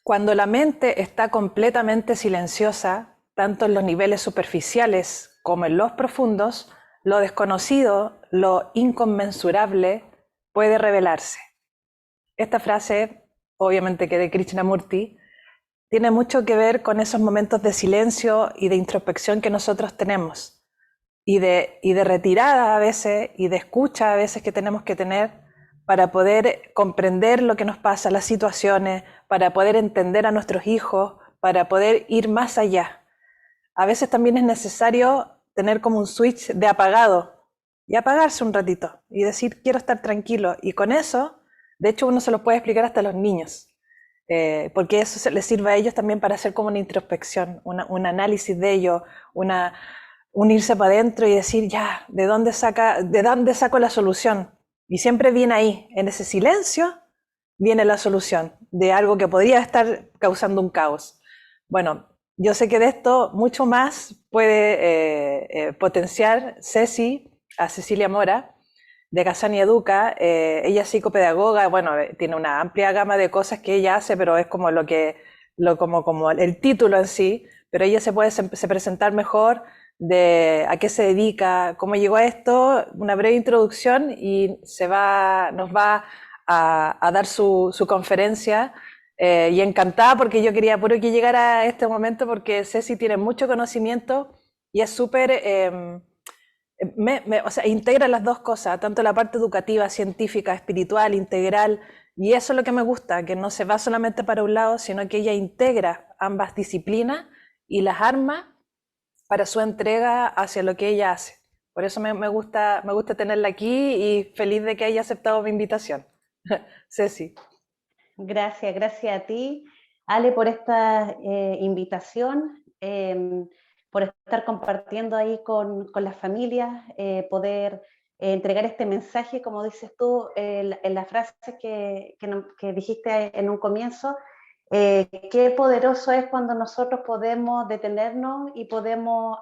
Cuando la mente está completamente silenciosa, tanto en los niveles superficiales como en los profundos, lo desconocido, lo inconmensurable, puede revelarse. Esta frase, obviamente que de Krishnamurti, tiene mucho que ver con esos momentos de silencio y de introspección que nosotros tenemos, y de retirada a veces, y de escucha a veces que tenemos que tener para poder comprender lo que nos pasa, las situaciones, para poder entender a nuestros hijos, para poder ir más allá. A veces también es necesario tener como un switch de apagado y apagarse un ratito y decir quiero estar tranquilo. Y con eso, de hecho uno se lo puede explicar hasta a los niños, porque eso les sirve a ellos también para hacer como una introspección, un análisis de ellos, una, unirse para adentro y decir, ya, ¿de dónde saco la solución? Y siempre viene ahí, en ese silencio, viene la solución de algo que podría estar causando un caos. Bueno, yo sé que de esto mucho más puede potenciar a Cecilia Mora, de Casani Educa. Ella es psicopedagoga, bueno, tiene una amplia gama de cosas que ella hace, pero es como como el título en sí, pero ella se presentar mejor de a qué se dedica, cómo llegó a esto, una breve introducción y nos va a dar su conferencia. Y encantada porque yo quería puro que llegara a este momento porque Ceci tiene mucho conocimiento y es súper, o sea, integra las dos cosas, tanto la parte educativa, científica, espiritual, integral, y eso es lo que me gusta, que no se va solamente para un lado, sino que ella integra ambas disciplinas y las arma para su entrega hacia lo que ella hace. Por eso me gusta tenerla aquí y feliz de que haya aceptado mi invitación. Ceci. Gracias, gracias a ti, Ale, por esta invitación, por estar compartiendo ahí con las familias, poder entregar este mensaje, como dices tú, en la frase que dijiste en un comienzo. Qué poderoso es cuando nosotros podemos detenernos y podemos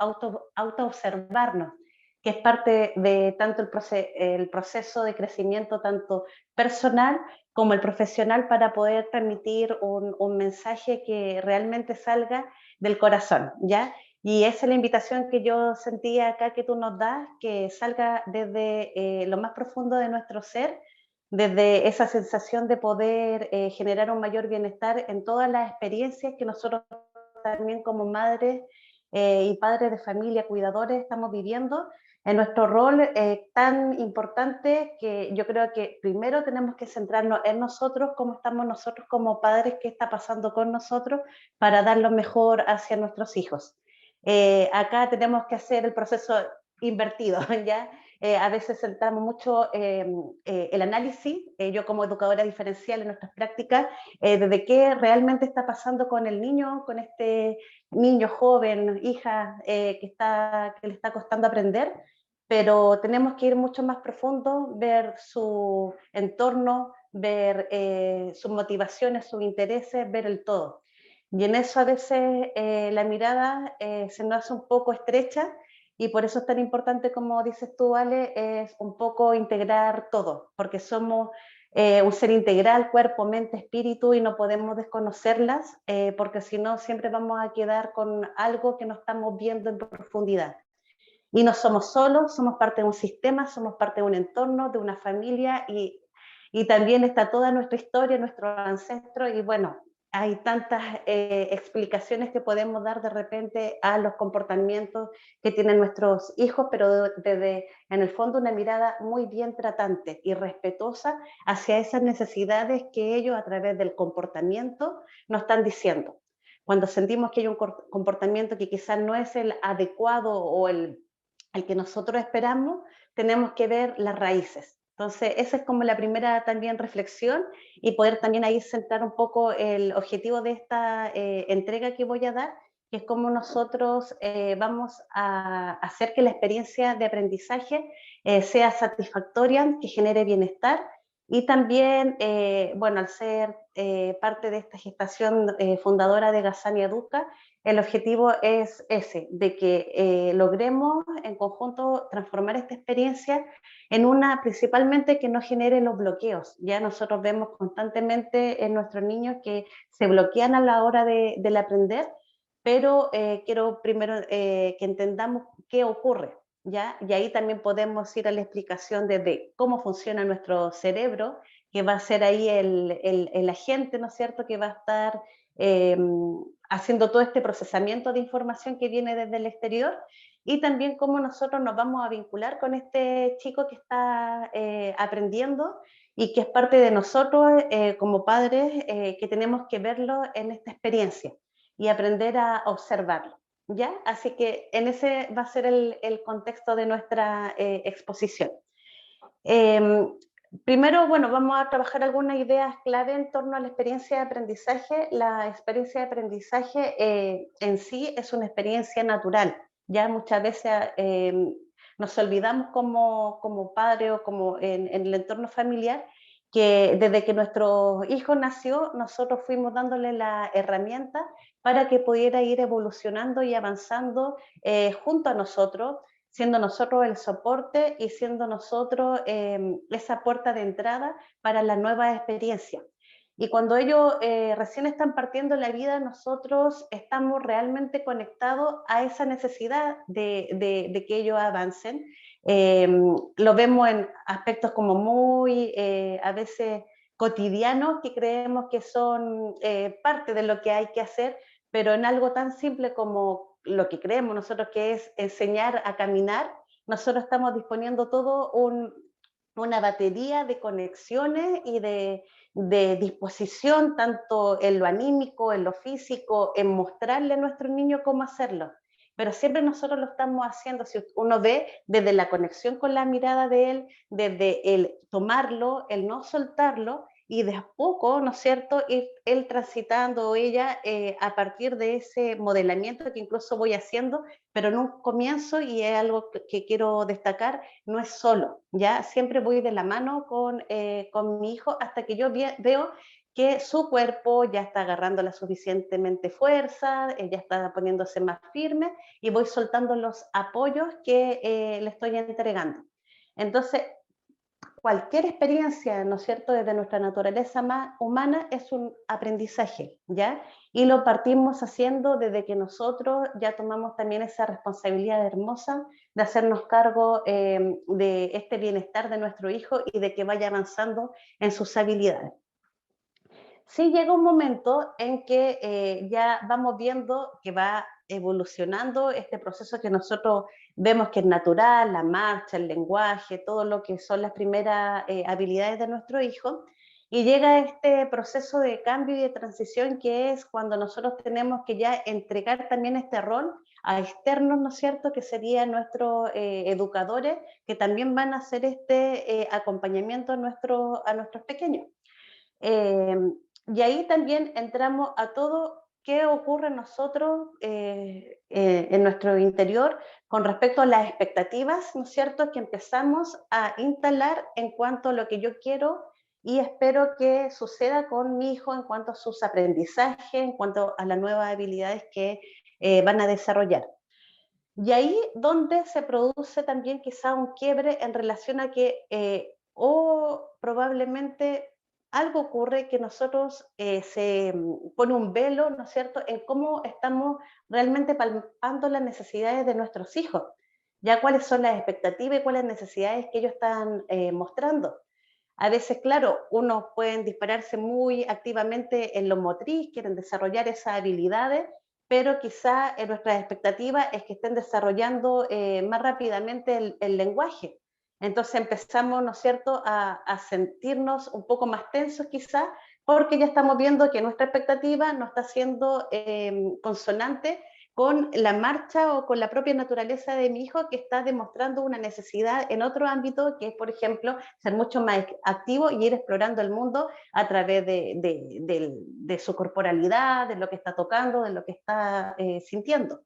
auto-observarnos, que es parte de tanto el proceso de crecimiento, tanto personal como el profesional, para poder transmitir un mensaje que realmente salga del corazón, ¿ya? Y esa es la invitación que yo sentía acá que tú nos das, que salga desde lo más profundo de nuestro ser, desde esa sensación de poder generar un mayor bienestar en todas las experiencias que nosotros también como madres y padres de familia, cuidadores, estamos viviendo en nuestro rol tan importante, que yo creo que primero tenemos que centrarnos en nosotros, cómo estamos nosotros como padres, qué está pasando con nosotros para dar lo mejor hacia nuestros hijos. Acá tenemos que hacer el proceso invertido, ¿ya? A veces centramos mucho el análisis, yo como educadora diferencial en nuestras prácticas, desde qué realmente está pasando con el niño, con este niño joven, hija, que le está costando aprender, pero tenemos que ir mucho más profundo, ver su entorno, ver sus motivaciones, sus intereses, ver el todo. Y en eso a veces la mirada se nos hace un poco estrecha, y por eso es tan importante, como dices tú, Ale, es un poco integrar todo, porque somos un ser integral, cuerpo, mente, espíritu, y no podemos desconocerlas, porque si no siempre vamos a quedar con algo que no estamos viendo en profundidad. Y no somos solos, somos parte de un sistema, somos parte de un entorno, de una familia, y también está toda nuestra historia, nuestros ancestros, y bueno, hay tantas explicaciones que podemos dar de repente a los comportamientos que tienen nuestros hijos, pero desde, en el fondo, una mirada muy bien tratante y respetuosa hacia esas necesidades que ellos a través del comportamiento nos están diciendo. Cuando sentimos que hay un comportamiento que quizás no es el adecuado o el que nosotros esperamos, tenemos que ver las raíces. Entonces, esa es como la primera también reflexión, y poder también ahí centrar un poco el objetivo de esta entrega que voy a dar, que es cómo nosotros vamos a hacer que la experiencia de aprendizaje sea satisfactoria, que genere bienestar, y también, bueno, al ser parte de esta gestación fundadora de Gazania Educa, el objetivo es ese, de que logremos en conjunto transformar esta experiencia en una principalmente que no genere los bloqueos. Ya nosotros vemos constantemente en nuestros niños que se bloquean a la hora del aprender, pero quiero primero que entendamos qué ocurre, ¿ya? Y ahí también podemos ir a la explicación de cómo funciona nuestro cerebro, que va a ser ahí el agente, ¿no es cierto?, que va a estar eh, haciendo todo este procesamiento de información que viene desde el exterior, y también cómo nosotros nos vamos a vincular con este chico que está aprendiendo y que es parte de nosotros como padres, que tenemos que verlo en esta experiencia y aprender a observarlo, ¿ya? Así que en ese va a ser el contexto de nuestra exposición. Eh, Primero, bueno, vamos a trabajar algunas ideas clave en torno a la experiencia de aprendizaje. La experiencia de aprendizaje en sí es una experiencia natural. Ya muchas veces nos olvidamos como padre o como en el entorno familiar que desde que nuestro hijo nació, nosotros fuimos dándole la herramienta para que pudiera ir evolucionando y avanzando junto a nosotros, siendo nosotros el soporte y siendo nosotros esa puerta de entrada para la nueva experiencia. Y cuando ellos recién están partiendo la vida, nosotros estamos realmente conectados a esa necesidad de que ellos avancen. Lo vemos en aspectos como muy, a veces, cotidianos, que creemos que son parte de lo que hay que hacer, pero en algo tan simple como lo que creemos nosotros que es enseñar a caminar, nosotros estamos disponiendo todo una batería de conexiones y de disposición, tanto en lo anímico, en lo físico, en mostrarle a nuestro niño cómo hacerlo. Pero siempre nosotros lo estamos haciendo, si uno ve, desde la conexión con la mirada de él, desde el tomarlo, el no soltarlo, y de a poco, ¿no es cierto?, ir él transitando o ella a partir de ese modelamiento que incluso voy haciendo, pero en un comienzo, y es algo que quiero destacar, no es solo, ¿ya? Siempre voy de la mano con mi hijo hasta que yo veo que su cuerpo ya está agarrando la suficientemente fuerza, ya está poniéndose más firme, y voy soltando los apoyos que le estoy entregando. Entonces, cualquier experiencia, ¿no es cierto?, desde nuestra naturaleza más humana es un aprendizaje, ¿ya? Y lo partimos haciendo desde que nosotros ya tomamos también esa responsabilidad hermosa de hacernos cargo de este bienestar de nuestro hijo y de que vaya avanzando en sus habilidades. Sí llega un momento en que ya vamos viendo que va evolucionando este proceso que nosotros vemos que es natural, la marcha, el lenguaje, todo lo que son las primeras habilidades de nuestro hijo, y llega este proceso de cambio y de transición que es cuando nosotros tenemos que ya entregar también este rol a externos, ¿no es cierto?, que serían nuestros educadores, que también van a hacer este acompañamiento a nuestros pequeños. Eh, y ahí también entramos a todo qué ocurre en nosotros, en nuestro interior, con respecto a las expectativas, ¿no es cierto?, que empezamos a instalar en cuanto a lo que yo quiero y espero que suceda con mi hijo en cuanto a sus aprendizajes, en cuanto a las nuevas habilidades que van a desarrollar. Y ahí donde se produce también quizá un quiebre en relación a que o probablemente algo ocurre que nosotros se pone un velo, ¿no es cierto?, en cómo estamos realmente palpando las necesidades de nuestros hijos, ya cuáles son las expectativas y cuáles necesidades que ellos están mostrando. A veces, claro, unos pueden dispararse muy activamente en lo motriz, quieren desarrollar esas habilidades, pero quizá nuestra expectativa es que estén desarrollando más rápidamente el lenguaje. Entonces empezamos, ¿no es cierto?, a sentirnos un poco más tensos quizá, porque ya estamos viendo que nuestra expectativa no está siendo consonante con la marcha o con la propia naturaleza de mi hijo, que está demostrando una necesidad en otro ámbito, que es, por ejemplo, ser mucho más activo y ir explorando el mundo a través de su corporalidad, de lo que está tocando, de lo que está sintiendo,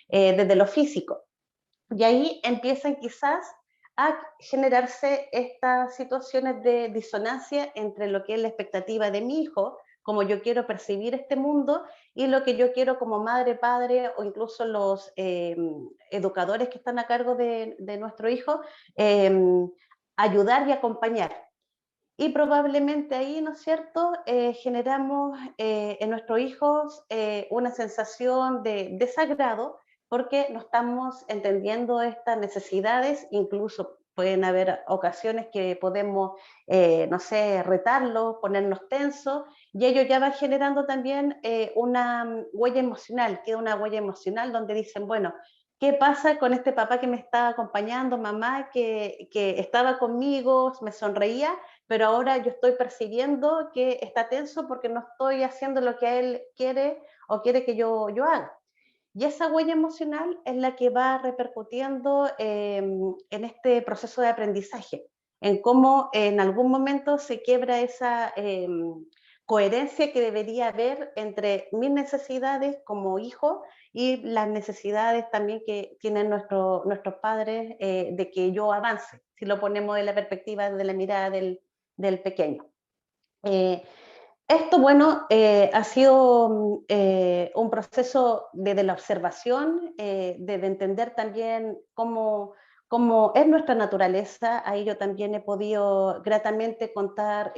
desde lo físico. Y ahí empiezan quizás a generarse estas situaciones de disonancia entre lo que es la expectativa de mi hijo como yo quiero percibir este mundo y lo que yo quiero como madre, padre o incluso los educadores que están a cargo de nuestro hijo, ayudar y acompañar. Y probablemente ahí, ¿no es cierto?, generamos en nuestros hijos una sensación de desagrado porque no estamos entendiendo estas necesidades, incluso pueden haber ocasiones que podemos, no sé, retarlos, ponernos tensos, y ello ya va generando también una huella emocional, queda una huella emocional donde dicen, bueno, ¿qué pasa con este papá que me está acompañando, mamá, que estaba conmigo, me sonreía, pero ahora yo estoy percibiendo que está tenso porque no estoy haciendo lo que él quiere o quiere que yo haga? Y esa huella emocional es la que va repercutiendo en este proceso de aprendizaje, en cómo en algún momento se quiebra esa coherencia que debería haber entre mis necesidades como hijo y las necesidades también que tienen nuestros padres de que yo avance, si lo ponemos en la perspectiva de la mirada del pequeño. Eh, Esto, bueno, ha sido un proceso desde la observación, desde entender también cómo es nuestra naturaleza. Ahí yo también he podido gratamente contar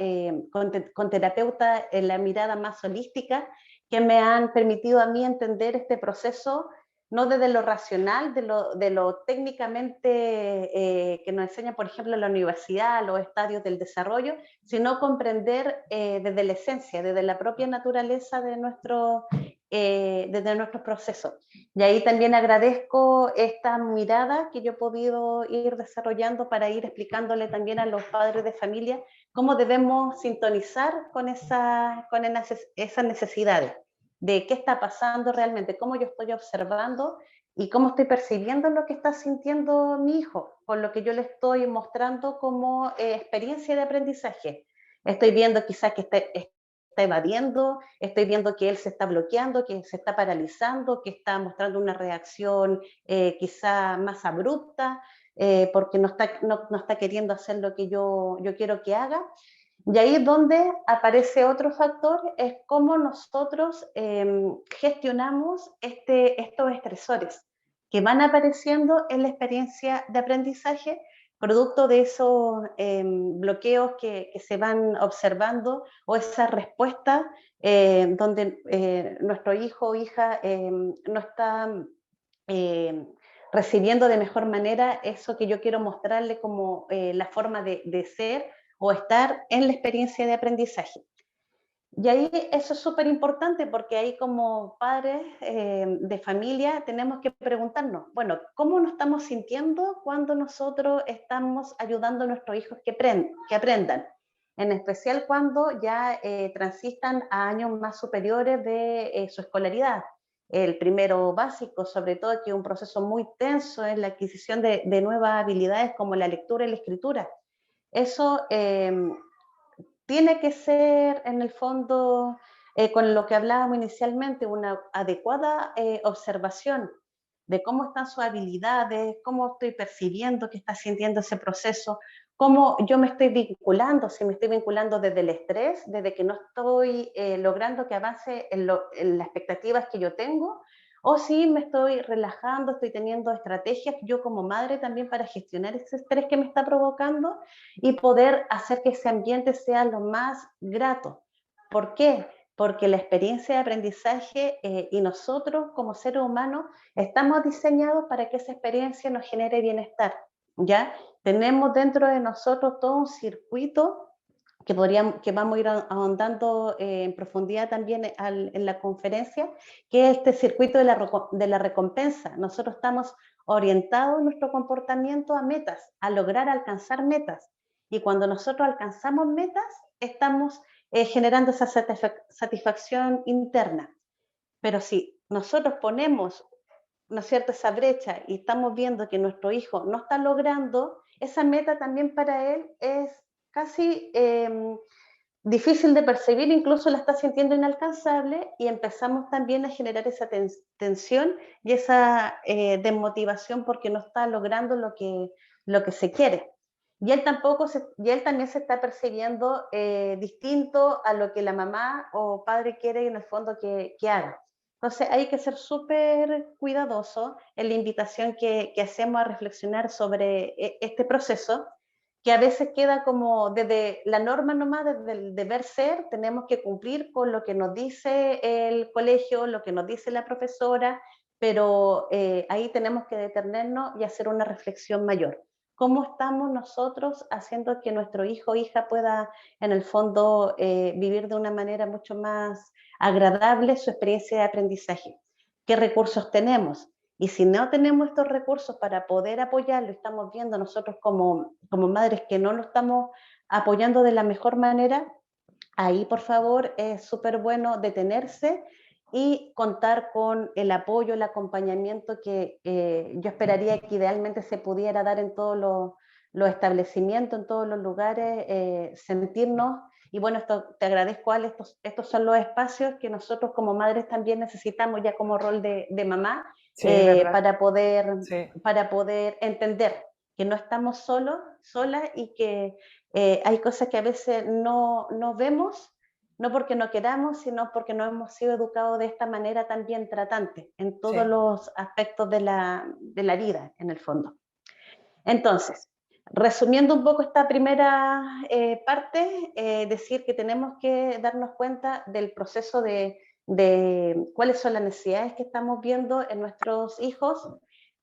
con terapeutas en la mirada más holística que me han permitido a mí entender este proceso no desde lo racional, de lo técnicamente que nos enseña, por ejemplo, en la universidad, los estadios del desarrollo, sino comprender desde la esencia, desde la propia naturaleza desde nuestros procesos. Y ahí también agradezco esta mirada que yo he podido ir desarrollando para ir explicándole también a los padres de familia cómo debemos sintonizar con esas necesidades, de qué está pasando realmente, cómo yo estoy observando y cómo estoy percibiendo lo que está sintiendo mi hijo, con lo que yo le estoy mostrando como experiencia de aprendizaje. Estoy viendo quizás que está evadiendo, estoy viendo que él se está bloqueando, que se está paralizando, que está mostrando una reacción quizá más abrupta, porque no está queriendo hacer lo que yo quiero que haga. Y ahí es donde aparece otro factor, es cómo nosotros gestionamos estos estresores que van apareciendo en la experiencia de aprendizaje, producto de esos bloqueos que se van observando o esas respuestas donde nuestro hijo o hija no está eh, recibiendo de mejor manera eso que yo quiero mostrarle como la forma de ser o estar en la experiencia de aprendizaje. Y ahí eso es súper importante porque ahí como padres de familia tenemos que preguntarnos, bueno, ¿cómo nos estamos sintiendo cuando nosotros estamos ayudando a nuestros hijos que aprendan? En especial cuando ya transitan a años más superiores de su escolaridad. El primero básico, sobre todo, que es un proceso muy tenso en la adquisición de nuevas habilidades como la lectura y la escritura. Eso tiene que ser, en el fondo, con lo que hablábamos inicialmente, una adecuada observación de cómo están sus habilidades, cómo estoy percibiendo que está sintiendo ese proceso, cómo yo me estoy vinculando, si me estoy vinculando desde el estrés, desde que no estoy logrando que avance en las expectativas que yo tengo, o si me estoy relajando, estoy teniendo estrategias yo como madre también para gestionar ese estrés que me está provocando y poder hacer que ese ambiente sea lo más grato. ¿Por qué? Porque la experiencia de aprendizaje y nosotros como seres humanos estamos diseñados para que esa experiencia nos genere bienestar, ¿ya? Tenemos dentro de nosotros todo un circuito que vamos a ir ahondando en profundidad también en la conferencia, que es este circuito de la recompensa. Nosotros estamos orientados en nuestro comportamiento a metas, a lograr alcanzar metas. Y cuando nosotros alcanzamos metas, estamos generando esa satisfacción interna. Pero si nosotros ponemos, ¿no es cierto?, esa brecha y estamos viendo que nuestro hijo no está logrando, esa meta también para él es casi difícil de percibir, incluso la está sintiendo inalcanzable y empezamos también a generar esa tensión y esa desmotivación porque no está logrando lo que se quiere. y él y él también se está percibiendo distinto a lo que la mamá o padre quiere en el fondo que haga. Entonces hay que ser súper cuidadoso en la invitación que hacemos a reflexionar sobre este proceso, que a veces queda como desde la norma nomás, desde el deber ser, tenemos que cumplir con lo que nos dice el colegio, lo que nos dice la profesora, pero ahí tenemos que detenernos y hacer una reflexión mayor. ¿Cómo estamos nosotros haciendo que nuestro hijo o hija pueda, en el fondo, vivir de una manera mucho más agradable su experiencia de aprendizaje? ¿Qué recursos tenemos? Y si no tenemos estos recursos para poder apoyarlo, estamos viendo nosotros como madres que no lo estamos apoyando de la mejor manera, ahí por favor es súper bueno detenerse y contar con el apoyo, el acompañamiento que yo esperaría que idealmente se pudiera dar en todos los establecimientos, en todos los lugares, sentirnos, y bueno, esto, te agradezco, Ale, estos son los espacios que nosotros como madres también necesitamos ya como rol de mamá, Sí, es verdad. para Sí, para poder entender que no estamos solas y que hay cosas que a veces no vemos, no porque no queramos, sino porque no hemos sido educados de esta manera también tratante, en todos sí. los aspectos de la vida, en el fondo. Entonces, resumiendo un poco esta primera parte, decir que tenemos que darnos cuenta del proceso de cuáles son las necesidades que estamos viendo en nuestros hijos,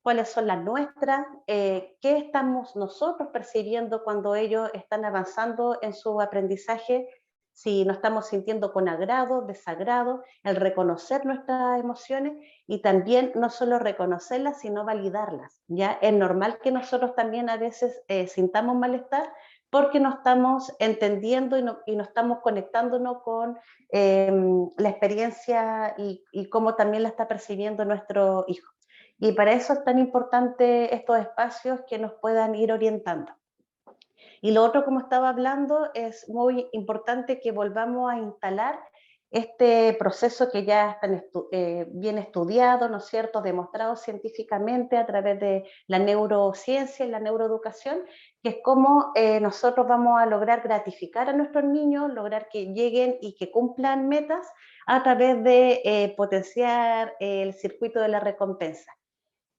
cuáles son las nuestras, qué estamos nosotros percibiendo cuando ellos están avanzando en su aprendizaje, si nos estamos sintiendo con agrado, desagrado, el reconocer nuestras emociones y también no solo reconocerlas, sino validarlas. ¿Ya? Es normal que nosotros también a veces sintamos malestar porque no estamos entendiendo y no estamos conectándonos con la experiencia y cómo también la está percibiendo nuestro hijo. Y para eso es tan importante estos espacios que nos puedan ir orientando. Y lo otro, como estaba hablando, es muy importante que volvamos a instalar este proceso que ya está bien estudiado, ¿no es cierto?, demostrado científicamente a través de la neurociencia y la neuroeducación, que es cómo nosotros vamos a lograr gratificar a nuestros niños, lograr que lleguen y que cumplan metas a través de potenciar el circuito de la recompensa.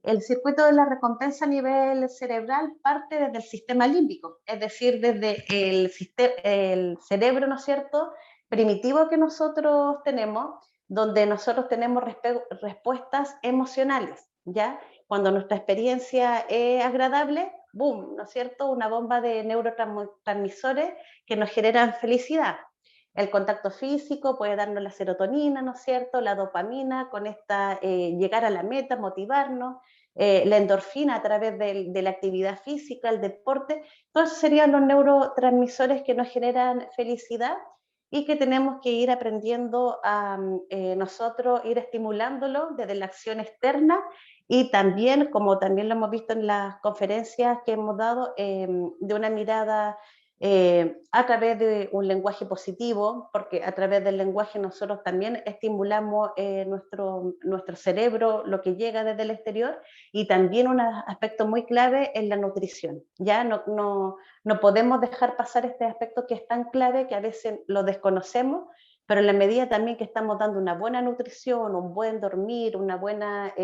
El circuito de la recompensa a nivel cerebral parte desde el sistema límbico, es decir, desde el cerebro, ¿no es cierto?, primitivo que nosotros tenemos, donde nosotros tenemos respuestas emocionales, ¿ya? Cuando nuestra experiencia es agradable, boom, ¿no es cierto?, una bomba de neurotransmisores que nos generan felicidad. El contacto físico puede darnos la serotonina, ¿no es cierto?, la dopamina, con esta llegar a la meta, motivarnos, la endorfina a través de la actividad física, el deporte, todos serían los neurotransmisores que nos generan felicidad y que tenemos que ir aprendiendo a nosotros, ir estimulándolo desde la acción externa y también, como también lo hemos visto en las conferencias que hemos dado, de una mirada a través de un lenguaje positivo, porque a través del lenguaje nosotros también estimulamos nuestro cerebro, lo que llega desde el exterior, y también un aspecto muy clave es la nutrición. Ya no podemos dejar pasar este aspecto que es tan clave que a veces lo desconocemos, pero en la medida también que estamos dando una buena nutrición, un buen dormir, una buena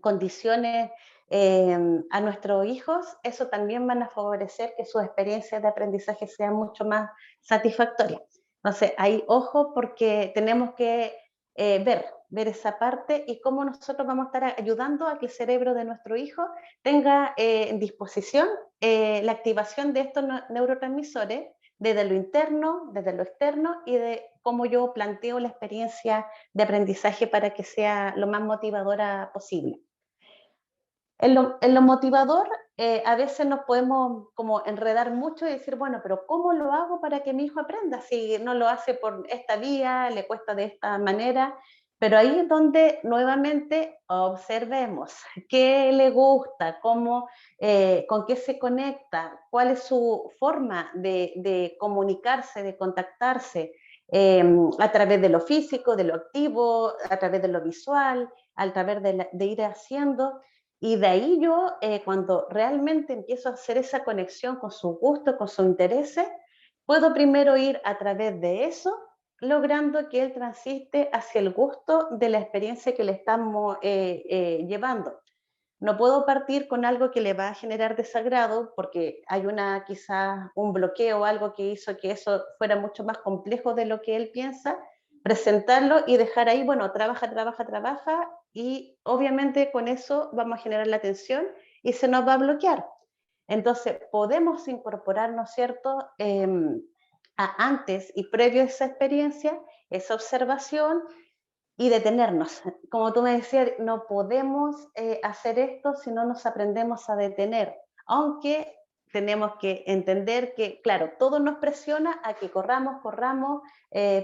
condiciones a nuestros hijos, eso también van a favorecer que sus experiencias de aprendizaje sean mucho más satisfactorias. Entonces, ahí ojo porque tenemos que ver esa parte y cómo nosotros vamos a estar ayudando a que el cerebro de nuestro hijo tenga en disposición la activación de estos neurotransmisores desde lo interno, desde lo externo y de cómo yo planteo la experiencia de aprendizaje para que sea lo más motivadora posible. En lo motivador, a veces nos podemos como enredar mucho y decir, bueno, pero ¿cómo lo hago para que mi hijo aprenda? Si no lo hace por esta vía, le cuesta de esta manera, pero ahí es donde nuevamente observemos qué le gusta, cómo, con qué se conecta, cuál es su forma de comunicarse, de contactarse, a través de lo físico, de lo activo, a través de lo visual, a través de ir haciendo. Y de ahí yo, cuando realmente empiezo a hacer esa conexión con su gusto, con sus intereses, puedo primero ir a través de eso, logrando que él transite hacia el gusto de la experiencia que le estamos llevando. No puedo partir con algo que le va a generar desagrado porque hay quizás un bloqueo o algo que hizo que eso fuera mucho más complejo de lo que él piensa, presentarlo y dejar ahí, bueno, trabaja, trabaja, trabaja, y obviamente con eso vamos a generar la tensión y se nos va a bloquear. Entonces, podemos incorporar, ¿no es cierto?, antes y previo a esa experiencia, esa observación, y detenernos. Como tú me decías, no podemos hacer esto si no nos aprendemos a detener, aunque tenemos que entender que, claro, todo nos presiona a que corramos, corramos,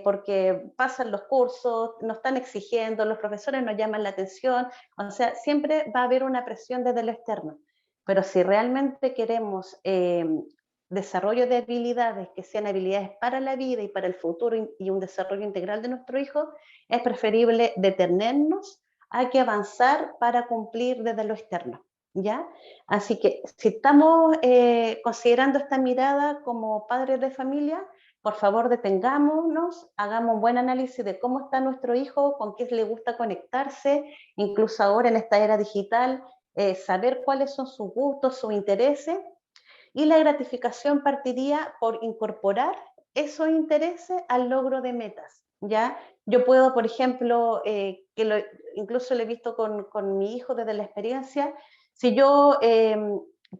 porque pasan los cursos, nos están exigiendo, los profesores nos llaman la atención, o sea, siempre va a haber una presión desde lo externo. Pero si realmente queremos desarrollo de habilidades que sean habilidades para la vida y para el futuro y un desarrollo integral de nuestro hijo, es preferible detenernos a que avanzar para cumplir desde lo externo, ¿ya? Así que si estamos considerando esta mirada como padres de familia, por favor detengámonos, hagamos un buen análisis de cómo está nuestro hijo, con qué le gusta conectarse, incluso ahora en esta era digital, saber cuáles son sus gustos, sus intereses, y la gratificación partiría por incorporar esos intereses al logro de metas, ¿ya? Yo puedo, por ejemplo, incluso lo he visto con mi hijo desde la experiencia, si yo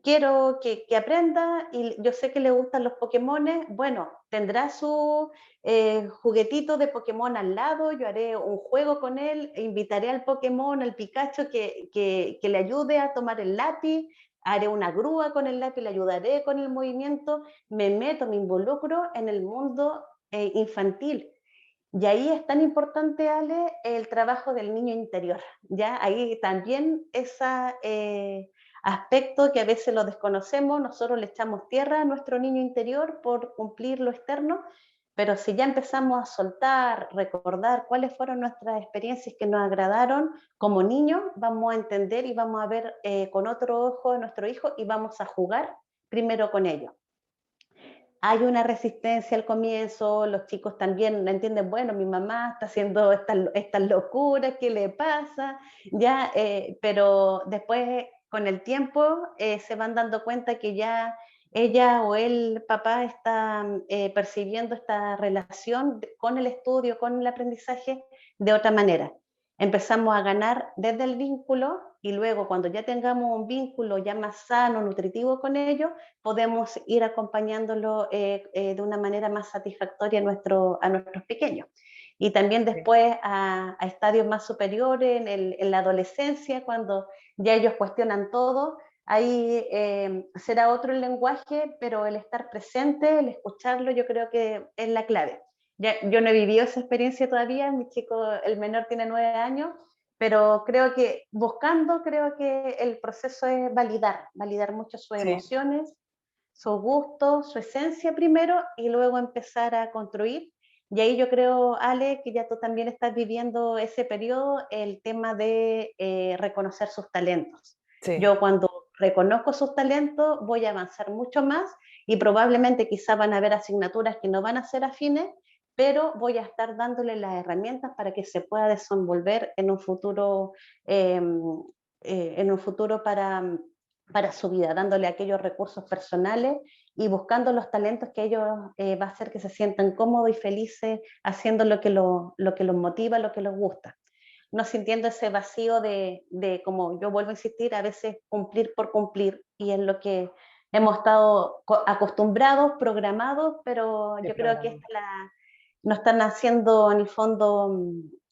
quiero que aprenda y yo sé que le gustan los Pokémones, bueno, tendrá su juguetito de Pokémon al lado, yo haré un juego con él, e invitaré al Pokémon, al Pikachu, que le ayude a tomar el lápiz, haré una grúa con el lápiz, le ayudaré con el movimiento, me meto, me involucro en el mundo infantil. Y ahí es tan importante, Ale, el trabajo del niño interior, ¿ya? Ahí también ese aspecto que a veces lo desconocemos, nosotros le echamos tierra a nuestro niño interior por cumplir lo externo, pero si ya empezamos a soltar, recordar cuáles fueron nuestras experiencias que nos agradaron como niños, vamos a entender y vamos a ver con otro ojo a nuestro hijo y vamos a jugar primero con ellos. Hay una resistencia al comienzo, los chicos también no entienden, bueno, mi mamá está haciendo estas locuras, ¿qué le pasa? Ya, pero después con el tiempo se van dando cuenta que ya ella o el papá está percibiendo esta relación con el estudio, con el aprendizaje de otra manera. Empezamos a ganar desde el vínculo y luego cuando ya tengamos un vínculo ya más sano, nutritivo con ellos, podemos ir acompañándolo de una manera más satisfactoria a nuestros pequeños. Y también después a estadios más superiores, en la adolescencia, cuando ya ellos cuestionan todo, ahí será otro el lenguaje, pero el estar presente, el escucharlo, yo creo que es la clave. Ya, yo no he vivido esa experiencia todavía, mi chico, el menor tiene 9 años, pero creo que buscando, creo que el proceso es validar mucho sus Sí, emociones, su gusto, su esencia primero y luego empezar a construir. Y ahí yo creo, Ale, que ya tú también estás viviendo ese periodo, el tema de reconocer sus talentos. sí, Yo cuando reconozco sus talentos voy a avanzar mucho más y probablemente quizás van a haber asignaturas que no van a ser afines, pero voy a estar dándole las herramientas para que se pueda desenvolver eh, en un futuro para su vida, dándole aquellos recursos personales y buscando los talentos que ellos va a hacer que se sientan cómodos y felices haciendo lo que los motiva, lo que les gusta. No sintiendo ese vacío como yo vuelvo a insistir, a veces cumplir por cumplir, y es lo que hemos estado acostumbrados, programados, pero sí, yo creo que no están haciendo en el fondo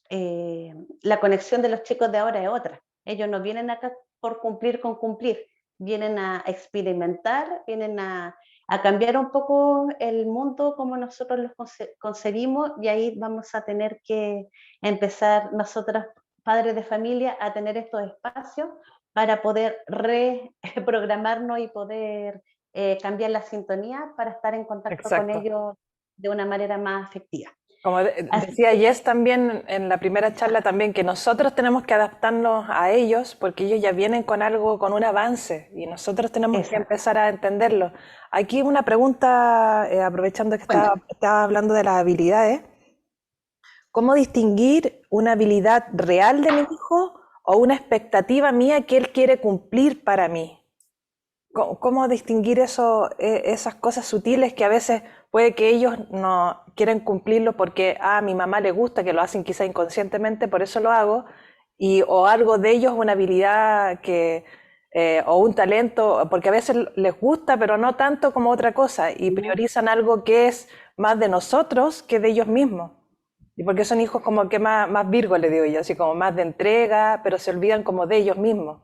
la conexión de los chicos de ahora es otra. Ellos no vienen acá por cumplir con cumplir, vienen a experimentar, vienen a cambiar un poco el mundo como nosotros los concebimos, y ahí vamos a tener que empezar nosotras, padres de familia, a tener estos espacios para poder reprogramarnos y poder cambiar la sintonía para estar en contacto con exacto. ellos de una manera más efectiva. Como Así decía que, Jess también en la primera charla también, que nosotros tenemos que adaptarnos a ellos porque ellos ya vienen con algo, con un avance y nosotros tenemos que exacto. empezar a entenderlo. Aquí una pregunta, aprovechando que Cuéntame. estaba hablando de las habilidades, ¿cómo distinguir una habilidad real de mi hijo o una expectativa mía que él quiere cumplir para mí? ¿Cómo distinguir eso, esas cosas sutiles que a veces puede que ellos no quieren cumplirlo porque a mi mamá le gusta, que lo hacen quizá inconscientemente, por eso lo hago, o algo de ellos, una habilidad o un talento, porque a veces les gusta, pero no tanto como otra cosa, y Ujú. priorizan algo que es más de nosotros que de ellos mismos. Y porque son hijos como que más Virgo, le digo yo, así como más de entrega, pero se olvidan como de ellos mismos.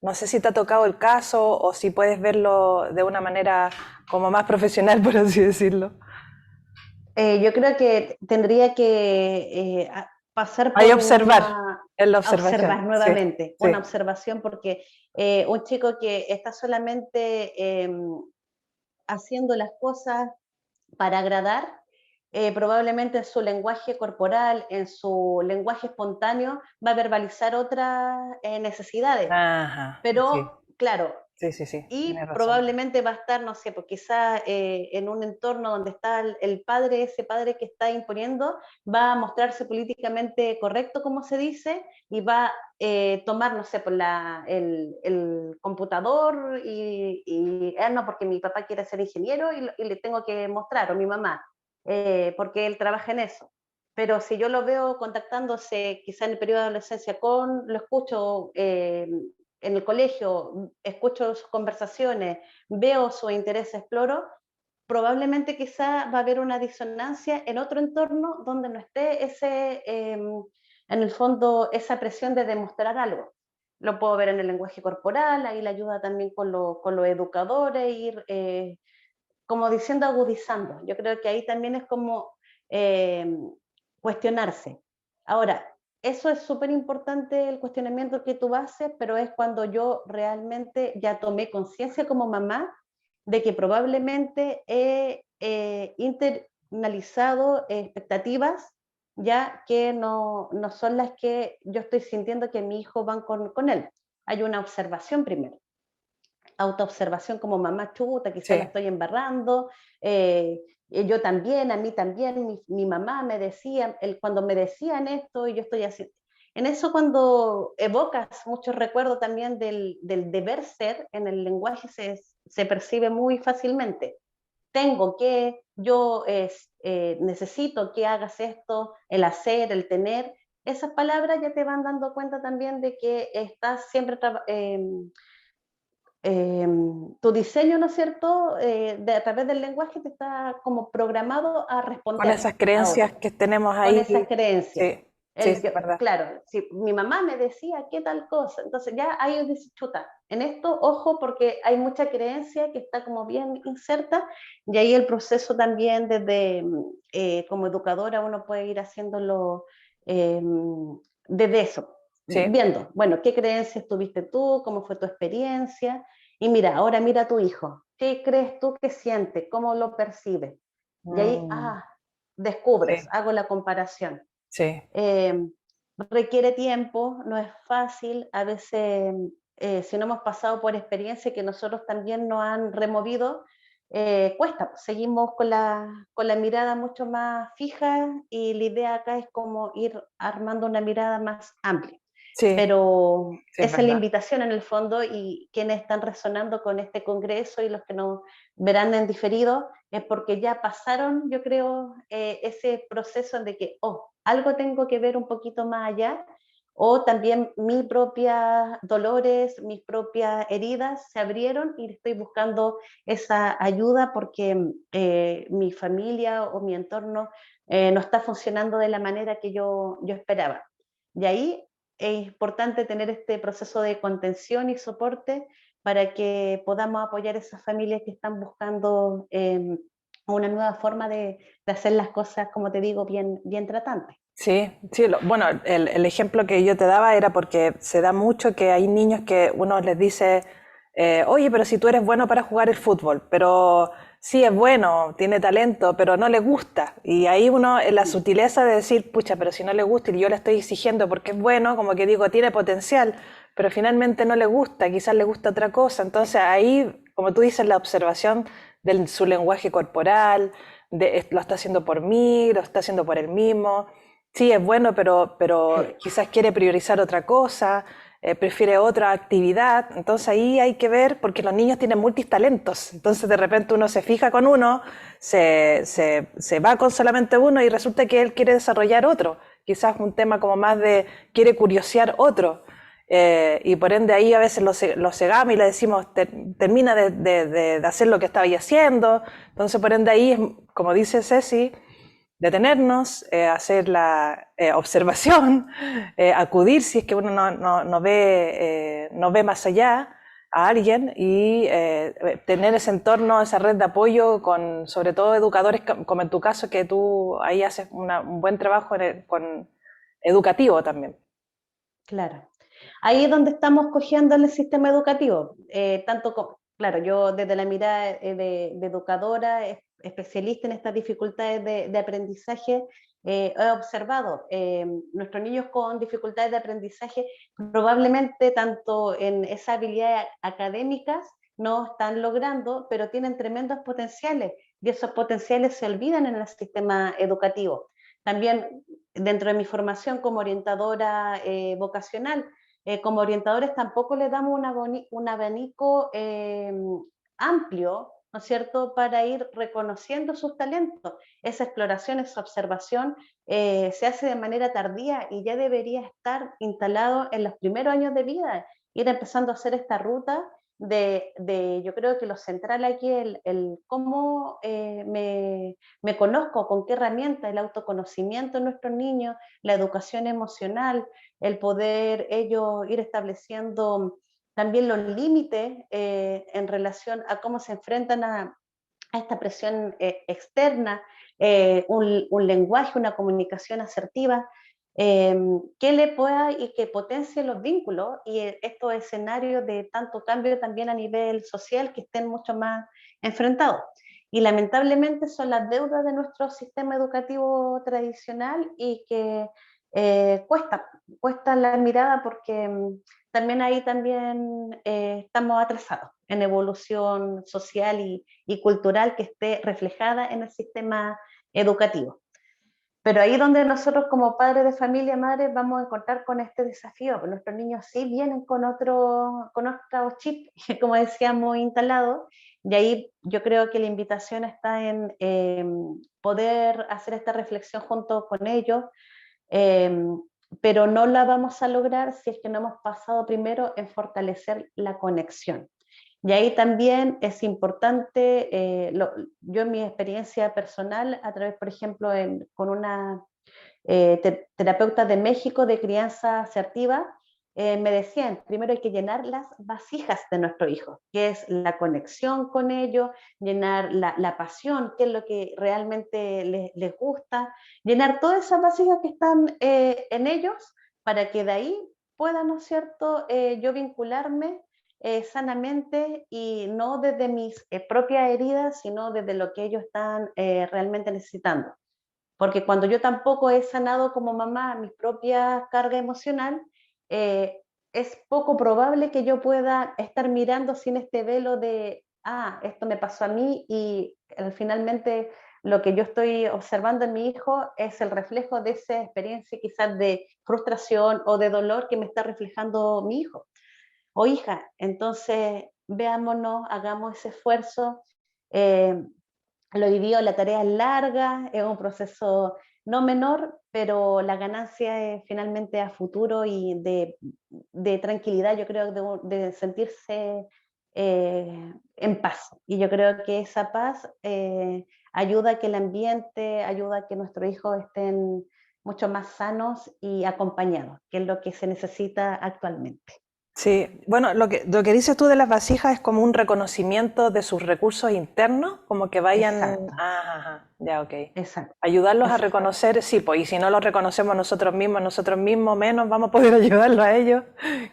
No sé si te ha tocado el caso o si puedes verlo de una manera como más profesional, por así decirlo. Yo creo que tendría que pasar Hay por observar, una, en la a observar observación, sí, nuevamente, una sí. observación, porque un chico que está solamente haciendo las cosas para agradar, probablemente en su lenguaje corporal, en su lenguaje espontáneo, va a verbalizar otras necesidades. Ajá, sí, Pero, claro, sí, sí, sí, tienes y razón. probablemente va a estar, no sé, pues quizá en un entorno donde está el padre, ese padre que está imponiendo, va a mostrarse políticamente correcto, como se dice, y va a tomar, no sé, por el computador no, porque mi papá quiere ser ingeniero y le tengo que mostrar, o mi mamá, porque él trabaja en eso. Pero si yo lo veo contactándose quizá en el periodo de adolescencia lo escucho en el colegio, escucho sus conversaciones, veo su interés, exploro, probablemente quizá va a haber una disonancia en otro entorno donde no esté en el fondo, esa presión de demostrar algo. Lo puedo ver en el lenguaje corporal, ahí le ayuda también con los educadores, ir como diciendo agudizando. Yo creo que ahí también es como eh, cuestionarse. Ahora, eso es súper importante el cuestionamiento que tú haces, pero es cuando yo realmente ya tomé conciencia como mamá de que probablemente he internalizado expectativas ya que no son las que yo estoy sintiendo que mi hijo van con él. Hay una observación primero, autoobservación como mamá chuta, quizá la Sí, estoy embarrando, yo también, a mí también, mi mamá me decía, cuando me decían esto y yo estoy así, en eso cuando evocas muchos recuerdos también del deber ser, en el lenguaje se percibe muy fácilmente. Tengo que, yo necesito que hagas esto, el hacer, el tener, esas palabras ya te van dando cuenta también de que estás siempre tu diseño, ¿no es cierto?, a través del lenguaje te está como programado a con responder esas a creencias otro, que tenemos con ahí, esas creencias. sí, sí, sí, es verdad. Claro, si mi mamá me decía qué tal cosa, entonces ya ahí dice, chuta, en esto, ojo, porque hay mucha creencia que está como bien inserta, y ahí el proceso también desde, como educadora, uno puede ir haciéndolo eh, desde eso, Sí. viendo, bueno, qué creencias tuviste tú, cómo fue tu experiencia, y mira, ahora mira a tu hijo, ¿qué crees tú que siente? ¿Cómo lo percibe? Y ahí, Mm, descubres, sí, hago la comparación. sí, Eh, Requiere tiempo, no es fácil, a veces si no hemos pasado por experiencias que nosotros también nos han removido, cuesta, seguimos con la mirada mucho más fija y la idea acá es como ir armando una mirada más amplia. sí, Pero sí, es esa es la verdad. invitación en el fondo y quienes están resonando con este congreso y los que nos verán en diferido es porque ya pasaron, yo creo, ese proceso de que, oh, algo tengo que ver un poquito más allá, o también mis propias dolores, mis propias heridas se abrieron y estoy buscando esa ayuda porque mi familia o mi entorno no está funcionando de la manera que yo esperaba. Y ahí es importante tener este proceso de contención y soporte para que podamos apoyar a esas familias que están buscando una nueva forma de hacer las cosas, como te digo, bien tratantes. Sí, sí, bueno, el ejemplo que yo te daba era porque se da mucho que hay niños que uno les dice, oye, pero si tú eres bueno para jugar el fútbol, pero sí es bueno, tiene talento, pero no le gusta. Y ahí uno, en la sutileza de decir, pucha, pero si no le gusta y yo le estoy exigiendo porque es bueno, como que digo, tiene potencial, pero finalmente no le gusta, quizás le gusta otra cosa. Entonces ahí, como tú dices, la observación de su lenguaje corporal, lo está haciendo por mí, lo está haciendo por él mismo. Sí, es bueno, pero Sí, quizás quiere priorizar otra cosa, prefiere otra actividad. Entonces ahí hay que ver, porque los niños tienen multitalentos. Entonces de repente uno se fija con uno, se va con solamente uno y resulta que él quiere desarrollar otro. Quizás un tema como más de quiere curiosear otro. Y por ende ahí a veces lo cegamos y le decimos, termina de hacer lo que estaba haciendo. Entonces por ende ahí, como dice Ceci, detenernos, hacer la observación, acudir si es que uno no ve más allá a alguien y tener ese entorno, esa red de apoyo con sobre todo educadores como en tu caso, que tú ahí haces un buen trabajo con educativo también. claro. Ahí es donde estamos cogiendo el sistema educativo, tanto como, claro, yo desde la mirada de educadora, especialista en estas dificultades de aprendizaje, he observado nuestros niños con dificultades de aprendizaje, probablemente tanto en esas habilidades académicas no están logrando, pero tienen tremendos potenciales y esos potenciales se olvidan en el sistema educativo. También dentro de mi formación como orientadora vocacional, como orientadores tampoco les damos un abanico amplio, ¿no es cierto?, para ir reconociendo sus talentos. Esa exploración, esa observación se hace de manera tardía y ya debería estar instalado en los primeros años de vida, ir empezando a hacer esta ruta yo creo que lo central aquí es el cómo me conozco, con qué herramienta, el autoconocimiento de nuestros niños, la educación emocional, el poder ellos ir estableciendo también los límites en relación a cómo se enfrentan a esta presión externa, un lenguaje, una comunicación asertiva, que le pueda y que potencie los vínculos y estos escenarios de tanto cambio también a nivel social que estén mucho más enfrentados. Y lamentablemente son las deudas de nuestro sistema educativo tradicional y que cuesta la mirada porque también ahí también estamos atrasados en evolución social y cultural que esté reflejada en el sistema educativo. Pero ahí donde nosotros como padres de familia, madres, vamos a encontrar con este desafío, porque nuestros niños sí vienen con otro chip, como decíamos, instalado, y ahí yo creo que la invitación está en poder hacer esta reflexión junto con ellos, eh, pero no la vamos a lograr si es que no hemos pasado primero en fortalecer la conexión. Y ahí también es importante, yo en mi experiencia personal, a través, por ejemplo, con una terapeuta de México de crianza asertiva, me decían, primero hay que llenar las vasijas de nuestro hijo, que es la conexión con ellos, llenar la pasión, qué es lo que realmente les gusta, llenar todas esas vasijas que están en ellos para que de ahí pueda, ¿no es cierto?, yo vincularme sanamente y no desde mis propias heridas, sino desde lo que ellos están realmente necesitando. Porque cuando yo tampoco he sanado como mamá mi propia carga emocional, eh, es poco probable que yo pueda estar mirando sin este velo de, esto me pasó a mí y finalmente lo que yo estoy observando en mi hijo es el reflejo de esa experiencia quizás de frustración o de dolor que me está reflejando mi hijo o hija. Entonces, veámonos, hagamos ese esfuerzo. Eh, lo vivió, la tarea es larga, es un proceso no menor, pero la ganancia es finalmente a futuro y de tranquilidad, yo creo, de sentirse en paz. Y yo creo que esa paz ayuda a que el ambiente, ayuda a que nuestros hijos estén mucho más sanos y acompañados, que es lo que se necesita actualmente. Sí, bueno, lo que dices tú de las vasijas es como un reconocimiento de sus recursos internos, como que vayan, Exacto, ajá, ya, ok. exacto, Ayudarlos a exacto. reconocer, sí, pues, y si no los reconocemos nosotros mismos menos vamos a poder ayudarlos a ellos,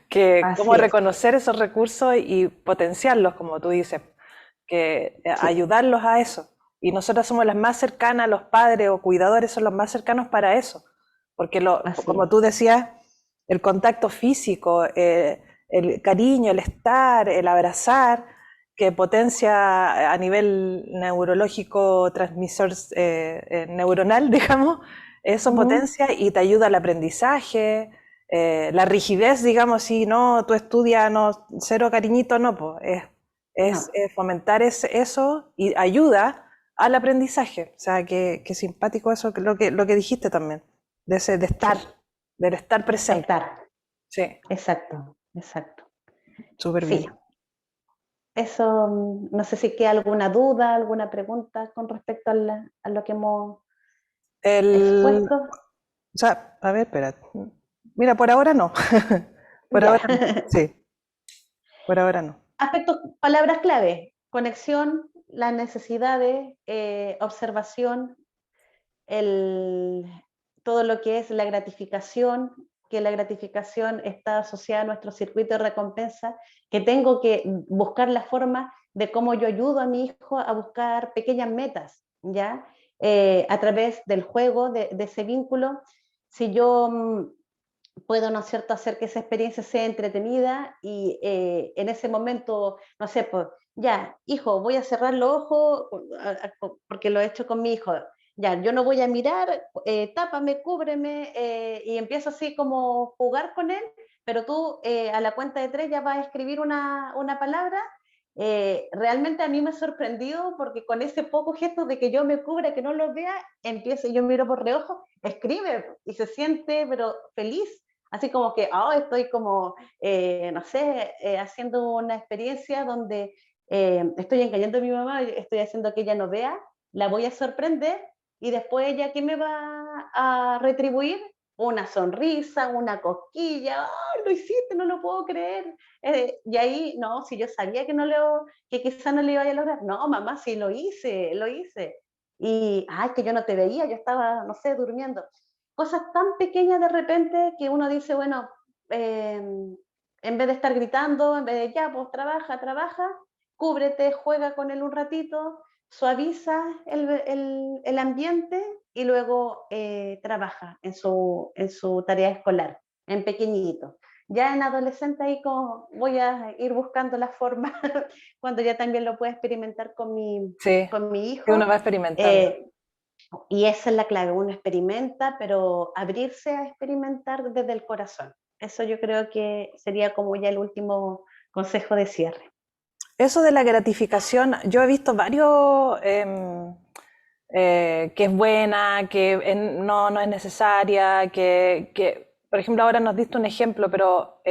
que cómo Así es. reconocer esos recursos y potenciarlos, como tú dices, ayudarlos a eso. Y nosotras somos las más cercanas, los padres o cuidadores son los más cercanos para eso. Porque como tú decías, el contacto físico, el cariño, el estar, el abrazar, que potencia a nivel neurológico, transmisor neuronal, digamos, eso potencia y te ayuda al aprendizaje. La rigidez, digamos, si no, tú estudias, no, cero cariñito, no, pues es fomentar eso y ayuda al aprendizaje. O sea, que simpático eso, lo que dijiste también, de estar, del estar presente. Estar. Sí. Exacto, exacto. Súper Sí. bien. Eso, no sé si queda alguna duda, alguna pregunta con respecto a lo que hemos expuesto. O sea, a ver, espera. Mira, por ahora no. Por Ya. ahora no. Sí, por ahora no. Aspectos, palabras clave: conexión, las necesidades, observación, todo lo que es la gratificación, que la gratificación está asociada a nuestro circuito de recompensa, que tengo que buscar la forma de cómo yo ayudo a mi hijo a buscar pequeñas metas, ¿ya? A través del juego, de ese vínculo. Si yo puedo, ¿no es cierto?, hacer que esa experiencia sea entretenida y en ese momento, no sé, pues, ya, hijo, voy a cerrar los ojos, porque lo he hecho con mi hijo, ya, yo no voy a mirar, tápame, cúbreme, y empiezo así como jugar con él, pero tú a la cuenta de 3 ya vas a escribir una palabra. Realmente a mí me ha sorprendido porque con ese poco gesto de que yo me cubra, que no lo vea, empiezo, yo miro por reojo, escribe y se siente pero feliz, así como que estoy como, no sé, haciendo una experiencia donde estoy engañando a mi mamá, estoy haciendo que ella no vea, la voy a sorprender y después ella, ¿qué me va a retribuir? Una sonrisa, una cosquilla. ¡Oh, lo hiciste! No lo puedo creer. Y ahí, no, si yo sabía que quizá no le iba a lograr, no, mamá, sí lo hice, lo hice. Y, que yo no te veía, yo estaba, no sé, durmiendo. Cosas tan pequeñas de repente que uno dice, bueno, en vez de estar gritando, en vez de ya, pues trabaja, trabaja, cúbrete, juega con él un ratito, suaviza el ambiente y luego trabaja en su tarea escolar, en pequeñito. Ya en adolescente ahí como voy a ir buscando la forma, cuando ya también lo pueda experimentar con mi que uno hijo. va experimentando. Y esa es la clave, uno experimenta, pero abrirse a experimentar desde el corazón. Eso yo creo que sería como ya el último consejo de cierre. Eso de la gratificación, yo he visto varios que es buena, que no es necesaria, por ejemplo, ahora nos diste un ejemplo, pero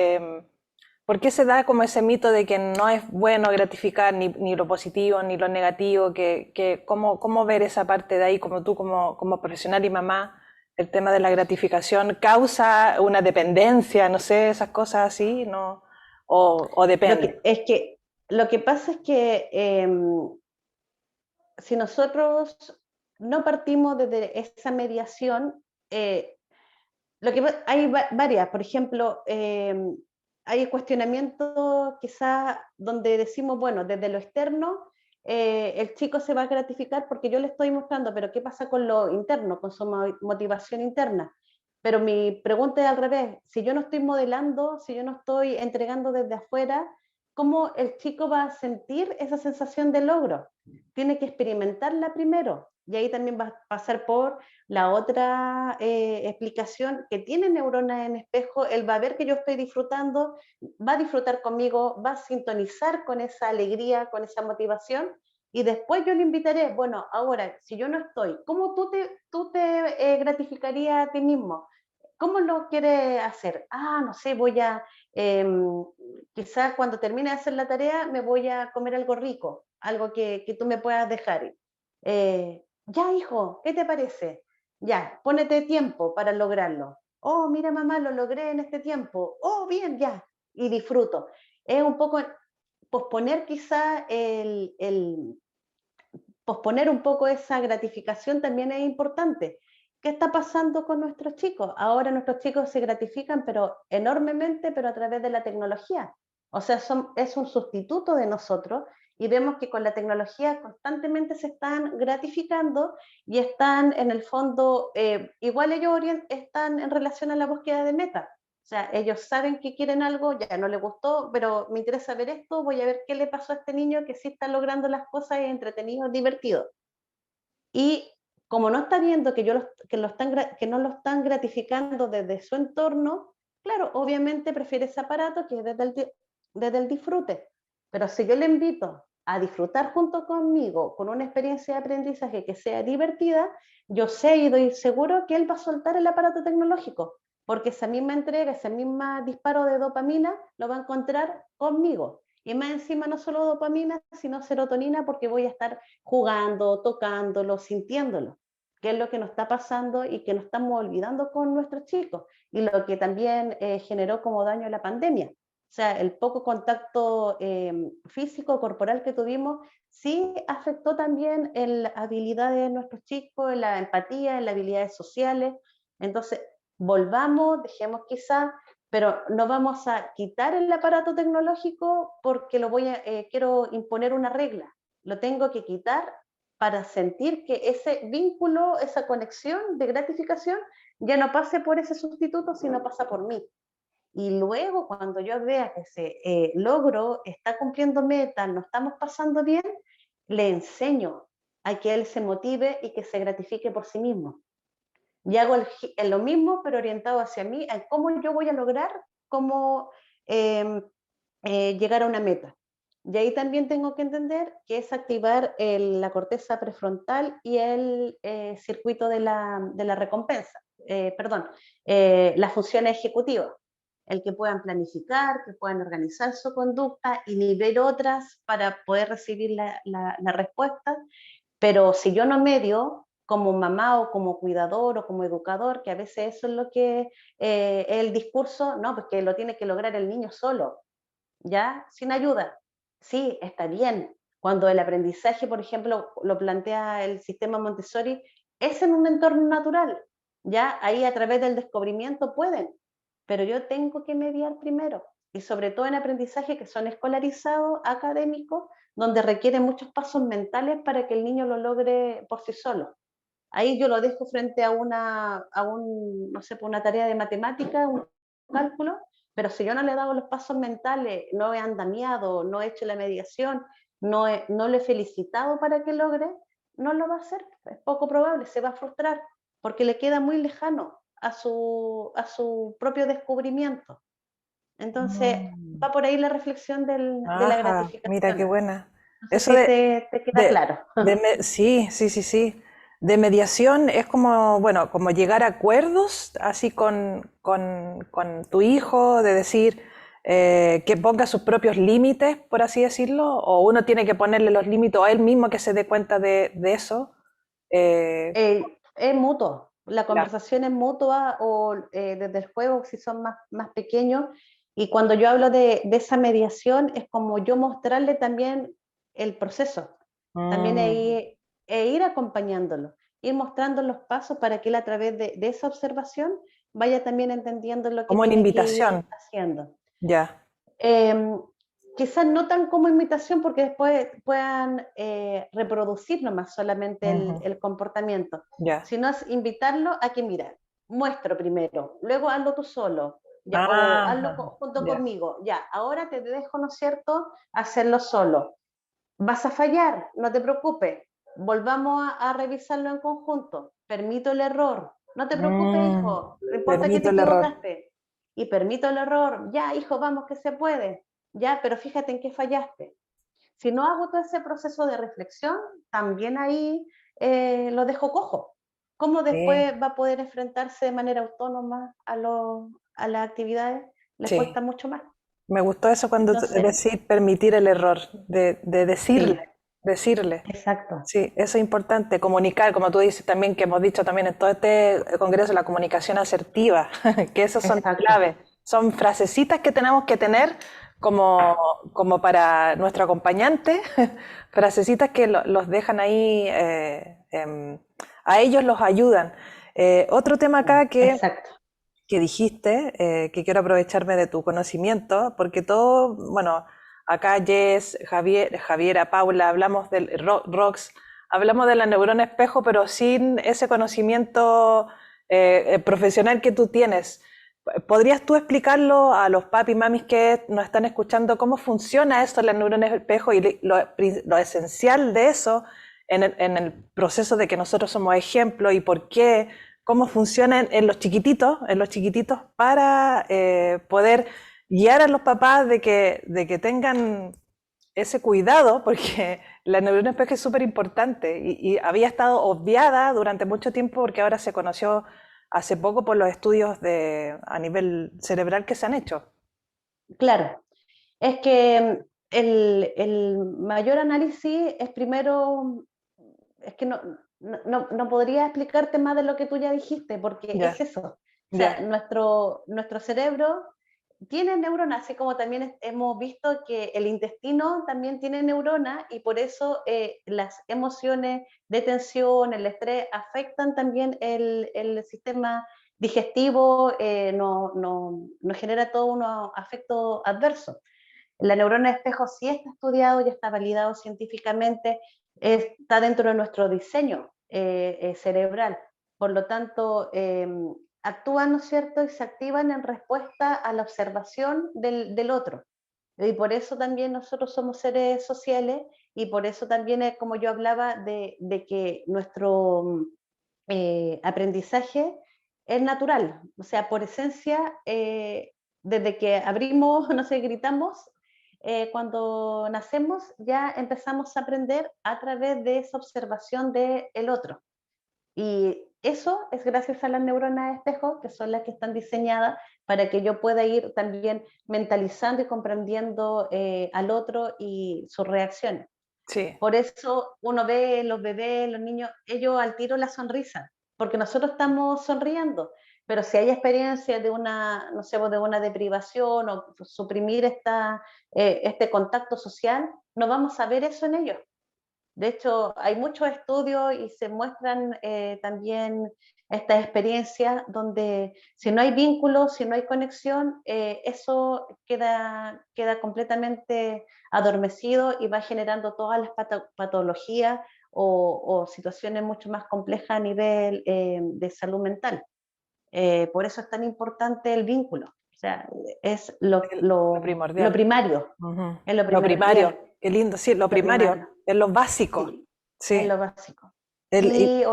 ¿por qué se da como ese mito de que no es bueno gratificar ni lo positivo ni lo negativo? ¿Cómo ver esa parte de ahí, como tú como profesional y mamá, el tema de la gratificación causa una dependencia, no sé, esas cosas así, ¿no? O depende. Lo que pasa es que si nosotros no partimos desde esa mediación, hay varias, por ejemplo, hay cuestionamientos quizás donde decimos, bueno, desde lo externo, el chico se va a gratificar porque yo le estoy mostrando, pero ¿qué pasa con lo interno, con su motivación interna? Pero mi pregunta es al revés: si yo no estoy modelando, si yo no estoy entregando desde afuera, ¿cómo el chico va a sentir esa sensación de logro? Tiene que experimentarla primero, y ahí también va a pasar por la otra explicación, que tiene neuronas en espejo. Él va a ver que yo estoy disfrutando, va a disfrutar conmigo, va a sintonizar con esa alegría, con esa motivación, y después yo le invitaré, bueno, ahora, si yo no estoy, ¿cómo tú te gratificarías a ti mismo? ¿Cómo lo quieres hacer? No sé, eh, quizás cuando termine de hacer la tarea me voy a comer algo rico, algo que tú me puedas dejar. Ya, hijo, ¿qué te parece? Ya, pónete tiempo para lograrlo. Oh, mira, mamá, lo logré en este tiempo. Oh, bien, ya. Y disfruto. Es un poco posponer quizá posponer un poco esa gratificación también es importante. ¿Qué está pasando con nuestros chicos? Ahora nuestros chicos se gratifican, pero enormemente, pero a través de la tecnología. O sea, es un sustituto de nosotros, y vemos que con la tecnología constantemente se están gratificando y están en el fondo, igual ellos están en relación a la búsqueda de meta. O sea, ellos saben que quieren algo, ya no les gustó, pero me interesa ver esto, voy a ver qué le pasó a este niño que sí está logrando las cosas y entretenido, divertido. Y como no está viendo que no lo están gratificando desde su entorno, claro, obviamente prefiere ese aparato que es desde el disfrute. Pero si yo le invito a disfrutar junto conmigo con una experiencia de aprendizaje que sea divertida, yo sé y doy seguro que él va a soltar el aparato tecnológico, porque esa misma entrega, ese mismo disparo de dopamina lo va a encontrar conmigo. Y más encima no solo dopamina, sino serotonina, porque voy a estar jugando, tocándolo, sintiéndolo, que es lo que nos está pasando y que nos estamos olvidando con nuestros chicos, y lo que también generó como daño la pandemia. O sea, el poco contacto físico, corporal que tuvimos, sí afectó también en las habilidades de nuestros chicos, en la empatía, en las habilidades sociales. Entonces, volvamos, dejemos quizás, pero no vamos a quitar el aparato tecnológico porque quiero imponer una regla. Lo tengo que quitar para sentir que ese vínculo, esa conexión de gratificación ya no pase por ese sustituto, sino pasa por mí. Y luego cuando yo vea que ese logro está cumpliendo metas, no estamos pasando bien, le enseño a que él se motive y que se gratifique por sí mismo. Y hago lo mismo, pero orientado hacia mí, a cómo yo voy a lograr cómo eh, llegar a una meta. Y ahí también tengo que entender que es activar la corteza prefrontal y el circuito de la recompensa, perdón, las funciones ejecutivas, el que puedan planificar, que puedan organizar su conducta, inhibir otras para poder recibir la respuesta. Pero si yo no medio, como mamá o como cuidador o como educador, que a veces eso es lo que el discurso, no, pues que lo tiene que lograr el niño solo, ¿ya? Sin ayuda. Sí, está bien. Cuando el aprendizaje, por ejemplo, lo plantea el sistema Montessori, es en un entorno natural, ¿ya? Ahí a través del descubrimiento pueden, pero yo tengo que mediar primero. Y sobre todo en aprendizaje que son escolarizados, académicos, donde requieren muchos pasos mentales para que el niño lo logre por sí solo. Ahí yo lo dejo frente no sé, una tarea de matemática, un cálculo, pero si yo no le he dado los pasos mentales, no he andamiado, no he hecho la mediación, no le he felicitado para que logre, no lo va a hacer. Es poco probable, se va a frustrar, porque le queda muy lejano a su propio descubrimiento. Entonces, Mm. va por ahí la reflexión de la Ajá, mira qué gratificación. buena. No sé Eso si te queda de, claro. sí, sí, sí, sí. De mediación es como, bueno, como llegar a acuerdos así con tu hijo, de decir que ponga sus propios límites, por así decirlo, o uno tiene que ponerle los límites o a él mismo que se dé cuenta de eso. Eh, Es mutuo, la ya. conversación es mutua o desde el juego si son más pequeños. Y cuando yo hablo de esa mediación es como yo mostrarle también el proceso, también Mm, ir acompañándolo, ir mostrando los pasos para que él a través de esa observación vaya también entendiendo lo que como una tiene que ir invitación, haciendo. ya. Eh, Quizás no tan como imitación porque después puedan reproducir nomás solamente Ujú, el comportamiento, ya. sino es invitarlo a que, mira, muestro primero, luego hazlo tú solo, ya, o hazlo Ajá, junto ya. conmigo, ya, ahora te dejo, ¿no es cierto?, hacerlo solo. Vas a fallar, no te preocupes, volvamos a revisarlo en conjunto, permito el error, no te preocupes, Mm, hijo, no importa que te permito el error. equivocaste, y permito el error, ya, hijo, vamos que se puede, ya, pero fíjate en qué fallaste. Si no hago todo ese proceso de reflexión, también ahí lo dejo cojo. ¿Cómo Sí, después va a poder enfrentarse de manera autónoma a las actividades? Les sí. cuesta mucho más. Me gustó eso cuando Entonces, decir permitir el error, de decirle, sí, decirle. exacto. Sí, eso es importante, comunicar, como tú dices también, que hemos dicho también en todo este congreso, la comunicación asertiva, que esos son Exacto. claves, son frasecitas que tenemos que tener como, como para nuestro acompañante, frasecitas que los dejan ahí, a ellos los ayudan. Otro tema acá Exacto. que dijiste, que quiero aprovecharme de tu conocimiento, porque todo, bueno, acá Jess, Javiera, Paula, hablamos del Rox, hablamos de la neurona espejo, pero sin ese conocimiento profesional que tú tienes. ¿Podrías tú explicarlo a los papis y mamis que nos están escuchando cómo funciona esto, la neurona espejo, y lo esencial de eso en el proceso de que nosotros somos ejemplo y por qué, cómo funciona en los chiquititos para poder guiar a los papás de que tengan ese cuidado, porque la neurona espejo es súper importante y había estado obviada durante mucho tiempo porque ahora se conoció hace poco por los estudios a nivel cerebral que se han hecho. Claro, es que el mayor análisis es primero, es que no podría explicarte más de lo que tú ya dijiste, porque Ya, es eso. O sea, ya, nuestro cerebro tiene neuronas, así como también hemos visto que el intestino también tiene neuronas y por eso las emociones de tensión, el estrés, afectan también el sistema digestivo, no genera todo unos afectos adversos. La neurona espejo sí está estudiado, ya está validado científicamente, está dentro de nuestro diseño cerebral. Por lo tanto, actúan, ¿no es cierto?, y se activan en respuesta a la observación del otro. Y por eso también nosotros somos seres sociales y por eso también, como yo hablaba, de que nuestro aprendizaje es natural. O sea, por esencia, desde que abrimos, no sé, gritamos, cuando nacemos ya empezamos a aprender a través de esa observación del otro. Y eso es gracias a las neuronas de espejo, que son las que están diseñadas para que yo pueda ir también mentalizando y comprendiendo al otro y sus reacciones. sí, Por eso uno ve los bebés, los niños, ellos al tiro la sonrisa, porque nosotros estamos sonriendo. Pero si hay experiencia de una, no sé, de una deprivación o suprimir este contacto social, no vamos a ver eso en ellos. De hecho, hay muchos estudios y se muestran también estas experiencias donde si no hay vínculo, si no hay conexión, eso queda completamente adormecido y va generando todas las patologías o situaciones mucho más complejas a nivel de salud mental. Por eso es tan importante el vínculo. O sea, es lo lo primordial. primario, Ujú. es lo Lo primario, primordial, qué lindo, sí, lo lo primario, primario. es lo básico, Sí, es sí. lo básico. El, y-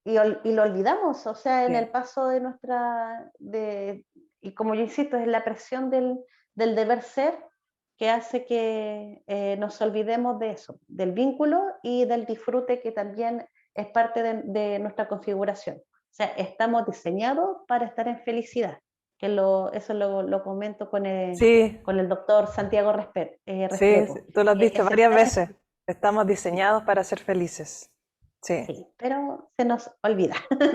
Y lo olvidamos, o sea, en sí. el paso de y como yo insisto, es la presión del deber ser que hace que nos olvidemos de eso, del vínculo y del disfrute que también es parte de nuestra configuración. O sea, estamos diseñados para estar en felicidad, que eso lo comento Sí, con el doctor Santiago sí, sí, Restrepo. tú lo has dicho Es varias estar veces. Estamos diseñados para ser felices. Sí, Sí, pero se nos olvida,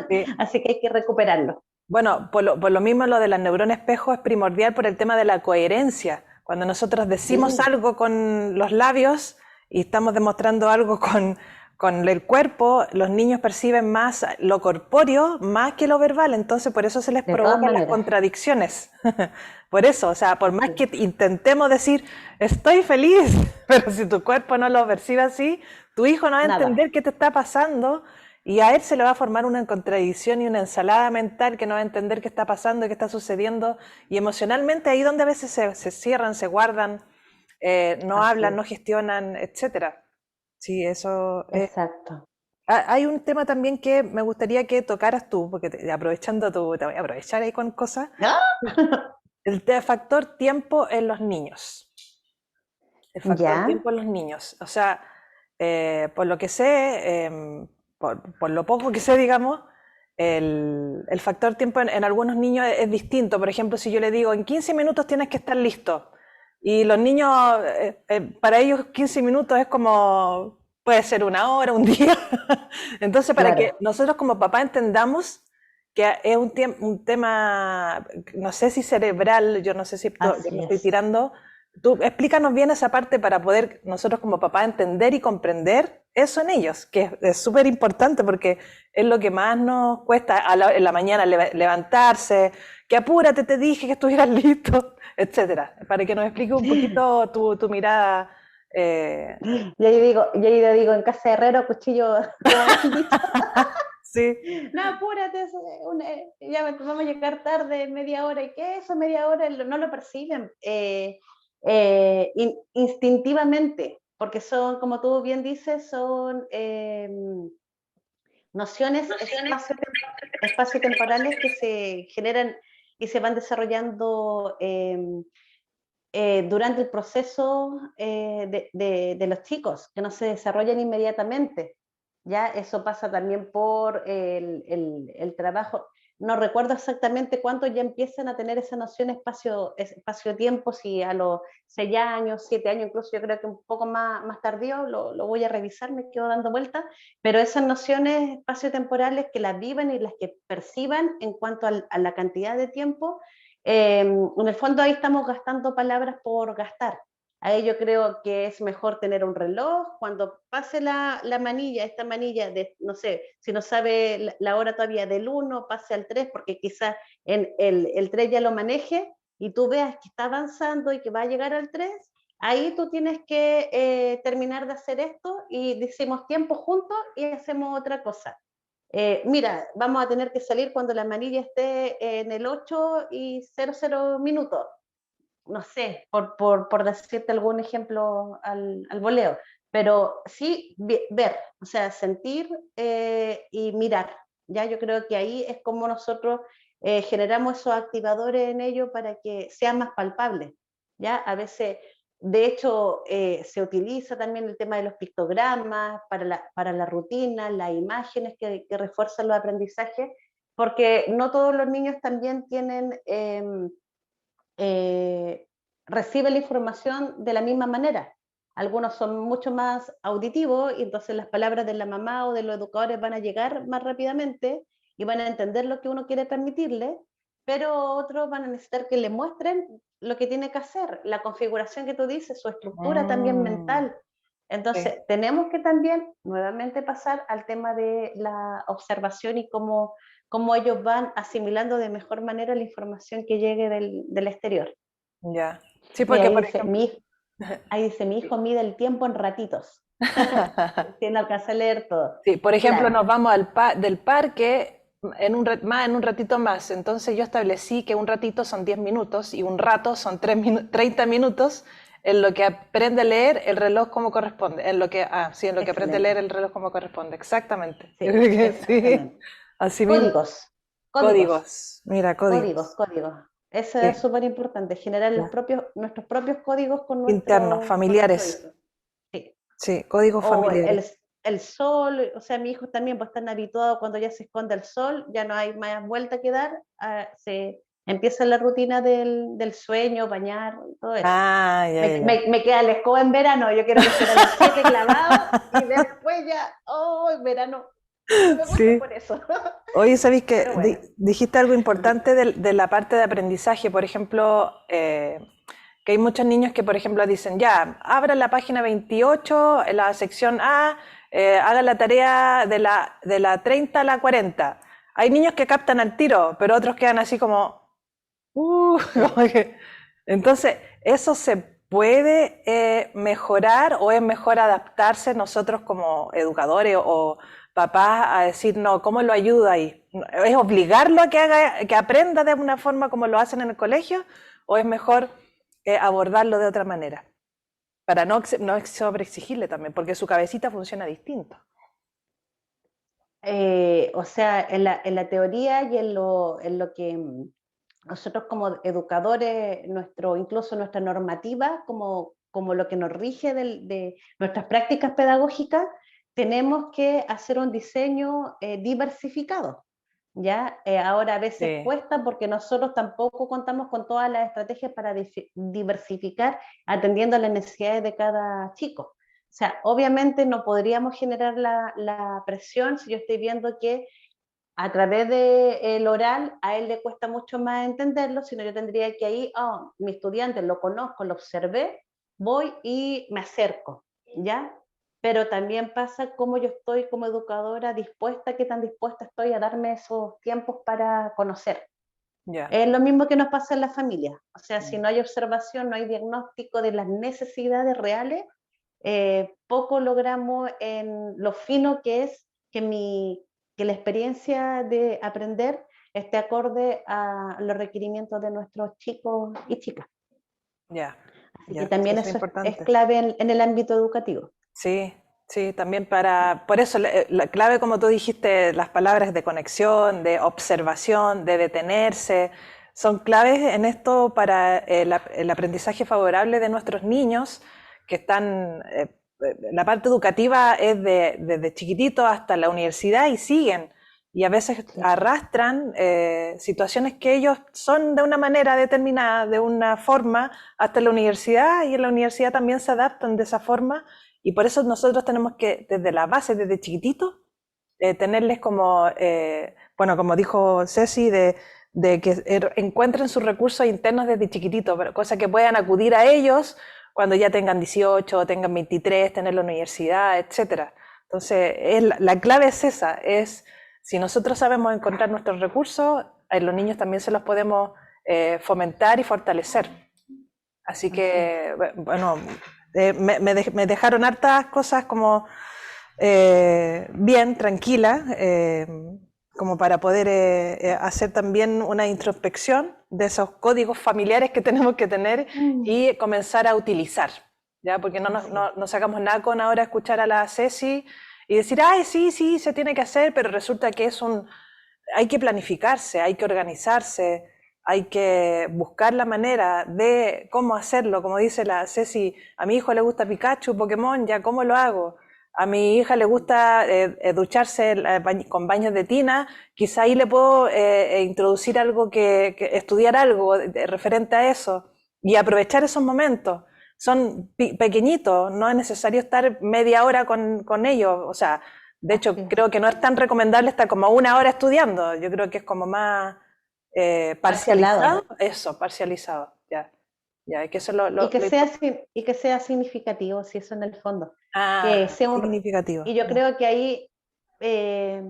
sí. así que hay que recuperarlo. Bueno, por lo mismo lo de las neuronas espejo es primordial por el tema de la coherencia. Cuando nosotros decimos Sí, algo con los labios y estamos demostrando algo con el cuerpo, los niños perciben más lo corpóreo más que lo verbal, entonces por eso se les de todas provocan las maneras. contradicciones. Por eso, o sea, por más Sí, que intentemos decir, estoy feliz, pero si tu cuerpo no lo percibe así, tu hijo no va a nada, entender qué te está pasando y a él se le va a formar una contradicción y una ensalada mental que no va a entender qué está pasando y qué está sucediendo. Y emocionalmente ahí donde a veces se cierran, se guardan, no así hablan, no es, gestionan, etcétera. Sí, eso es. exacto. Hay un tema también que me gustaría que tocaras tú, porque aprovechando te voy a aprovechar ahí con cosas, ¡Ah! el factor tiempo en los niños. El factor Ya, tiempo en los niños. O sea, por lo que sé, por lo poco que sé, digamos, el factor tiempo en algunos niños es distinto. Por ejemplo, si yo le digo, en 15 minutos tienes que estar listo. Y los niños, para ellos 15 minutos es como, puede ser una hora, un día. Entonces, para que claro, nosotros como papá entendamos que es un tema, no sé si cerebral, yo no sé si me así estoy es. tirando. Tú explícanos bien esa parte para poder nosotros como papá entender y comprender eso en ellos, que es súper importante porque es lo que más nos cuesta en la mañana levantarse, que apúrate, te dije que estuvieras listo, etcétera, para que nos explique un poquito tu mirada. Yo digo, en casa de herrero, cuchillo, como me han dicho. Sí. No, apúrate, ya vamos a llegar tarde, media hora. ¿Y qué es eso? Media hora no lo perciben instintivamente, porque son, como tú bien dices, son nociones espacio-temporales que se generan y se van desarrollando durante el proceso de los chicos, que no se desarrollan inmediatamente. ¿Ya? Eso pasa también por el trabajo. No recuerdo exactamente cuántos ya empiezan a tener esa noción espacio-tiempo, si a los 6 años, 7 años, incluso yo creo que un poco más tardío, lo voy a revisar, me quedo dando vueltas, pero esas nociones espacio-temporales que las vivan y las que perciban en cuanto a la cantidad de tiempo, en el fondo ahí estamos gastando palabras por gastar. Ahí yo creo que es mejor tener un reloj, cuando pase la manilla, esta manilla de, no sé, si no sabe la hora todavía del 1, pase al 3, porque quizás en el 3 ya lo maneje y tú veas que está avanzando y que va a llegar al 3, ahí tú tienes que terminar de hacer esto y decimos tiempo juntos y hacemos otra cosa. Mira, vamos a tener que salir cuando la manilla esté en el 8 y 00 minutos, no sé, por decirte algún ejemplo al voleo, pero sí ver, o sea, sentir y mirar. Ya yo creo que ahí es como nosotros generamos esos activadores en ello para que sean más palpables. Ya a veces, de hecho, se utiliza también el tema de los pictogramas para la rutina, las imágenes que refuerzan los aprendizajes, porque no todos los niños también tienen eh, recibe la información de la misma manera. Algunos son mucho más auditivos y entonces las palabras de la mamá o de los educadores van a llegar más rápidamente y van a entender lo que uno quiere permitirle, pero otros van a necesitar que le muestren lo que tiene que hacer, la configuración que tú dices, su estructura también Mm, mental. sí. Entonces, tenemos que también nuevamente pasar al tema de la observación y cómo ellos van asimilando de mejor manera la información que llegue del exterior. Ya. Sí, Mira, porque por ejemplo. ahí dice, mi hijo mide el tiempo en ratitos. Si no alcanza a leer todo. Sí, por ejemplo, Claro, nos vamos del parque en un ratito más. Entonces yo establecí que un ratito son 10 minutos y un rato son 30 minutos en lo que aprende a leer el reloj como corresponde. Sí, en lo que aprende a leer excelente. el reloj como corresponde. Exactamente. Yo Sí, creo que sí. exactamente. Así mismo. Códigos, códigos, Códigos. Mira, códigos. códigos. Eso es Sí, súper importante, generar ya. nuestros propios códigos Internos, con nuestro familiares. hijo. Sí. Sí, códigos O familiares. el sol, o sea, mi hijo también pues están habituados cuando ya se esconde el sol, ya no hay más vuelta que dar, se empieza la rutina del sueño, bañar, todo eso. Ah, ya, ya, ya. Me queda la escoba en verano, yo quiero que sea a las 7 clavado y después ya, oh, en verano, no me gusta Sí. por eso. Oye, ¿sabéis que Pero bueno. dijiste algo importante de la parte de aprendizaje? Por ejemplo, que hay muchos niños que, por ejemplo, dicen, ya, abra la página 28, en la sección A, haga la tarea de la 30 a la 40. Hay niños que captan al tiro, pero otros quedan así como, Sí. como que. Entonces, ¿eso se puede mejorar o es mejor adaptarse nosotros como educadores o papás a decir, no, ¿cómo lo ayuda ahí? ¿Es obligarlo a que aprenda de una forma como lo hacen en el colegio o es mejor abordarlo de otra manera? Para no sobreexigirle también, porque su cabecita funciona distinto. O sea, en la teoría y en lo que nosotros como educadores, incluso nuestra normativa, como lo que nos rige de nuestras prácticas pedagógicas, tenemos que hacer un diseño diversificado. ¿Ya? Ahora a veces Sí. cuesta porque nosotros tampoco contamos con todas las estrategias para diversificar atendiendo a las necesidades de cada chico. O sea, obviamente no podríamos generar la presión si yo estoy viendo que a través del oral a él le cuesta mucho más entenderlo, sino yo tendría que ir, oh, mi estudiante lo conozco, lo observé, voy y me acerco, ¿ya? Pero también pasa cómo yo estoy como educadora dispuesta, qué tan dispuesta estoy a darme esos tiempos para conocer. Ya, Es lo mismo que nos pasa en las familias. O sea, si no hay observación, no hay diagnóstico de las necesidades reales, poco logramos en lo fino que es que la experiencia de aprender esté acorde a los requerimientos de nuestros chicos y chicas. ya, Así que ya, sí, también eso es eso es importante. clave en el ámbito educativo. Sí, sí, también por eso la clave, como tú dijiste, las palabras de conexión, de observación, de detenerse, son claves en esto para el aprendizaje favorable de nuestros niños que están, la parte educativa es desde chiquitito hasta la universidad y siguen. Y a veces Sí, arrastran situaciones que ellos son de una manera determinada, de una forma, hasta la universidad y en la universidad también se adaptan de esa forma y por eso nosotros tenemos que, desde la base, desde chiquitito, tenerles como, bueno, como dijo Ceci, de que encuentren sus recursos internos desde chiquitito, cosa que puedan acudir a ellos cuando ya tengan 18 o tengan 23, tener la universidad, etcétera. Entonces, la clave es esa, es si nosotros sabemos encontrar nuestros recursos, a los niños también se los podemos fomentar y fortalecer. Así así es. que, bueno, me dejaron hartas cosas como bien, tranquila, como para poder hacer también una introspección de esos códigos familiares que tenemos que tener y comenzar a utilizar, ¿ya? Porque Así es. no sacamos nada con ahora escuchar a la Ceci y decir, ay, sí, sí, se tiene que hacer, pero resulta que hay que planificarse, hay que organizarse, hay que buscar la manera de cómo hacerlo. Como dice la Ceci, a mi hijo le gusta Pikachu, Pokémon, ya, ¿cómo lo hago? A mi hija le gusta ducharse con baños de tina, quizá ahí le puedo introducir algo, estudiar algo referente a eso y aprovechar esos momentos. Son pequeñitos, no es necesario estar media hora con ellos, o sea, de Así hecho, es. creo que no es tan recomendable estar como una hora estudiando. Yo creo que es como más Parcelado. parcializado. Eso, parcializado. Ya, ya, es que eso es lo Y que sea significativo, si eso en el fondo. Que Ah, sea significativo. y yo Ya. creo que ahí eh,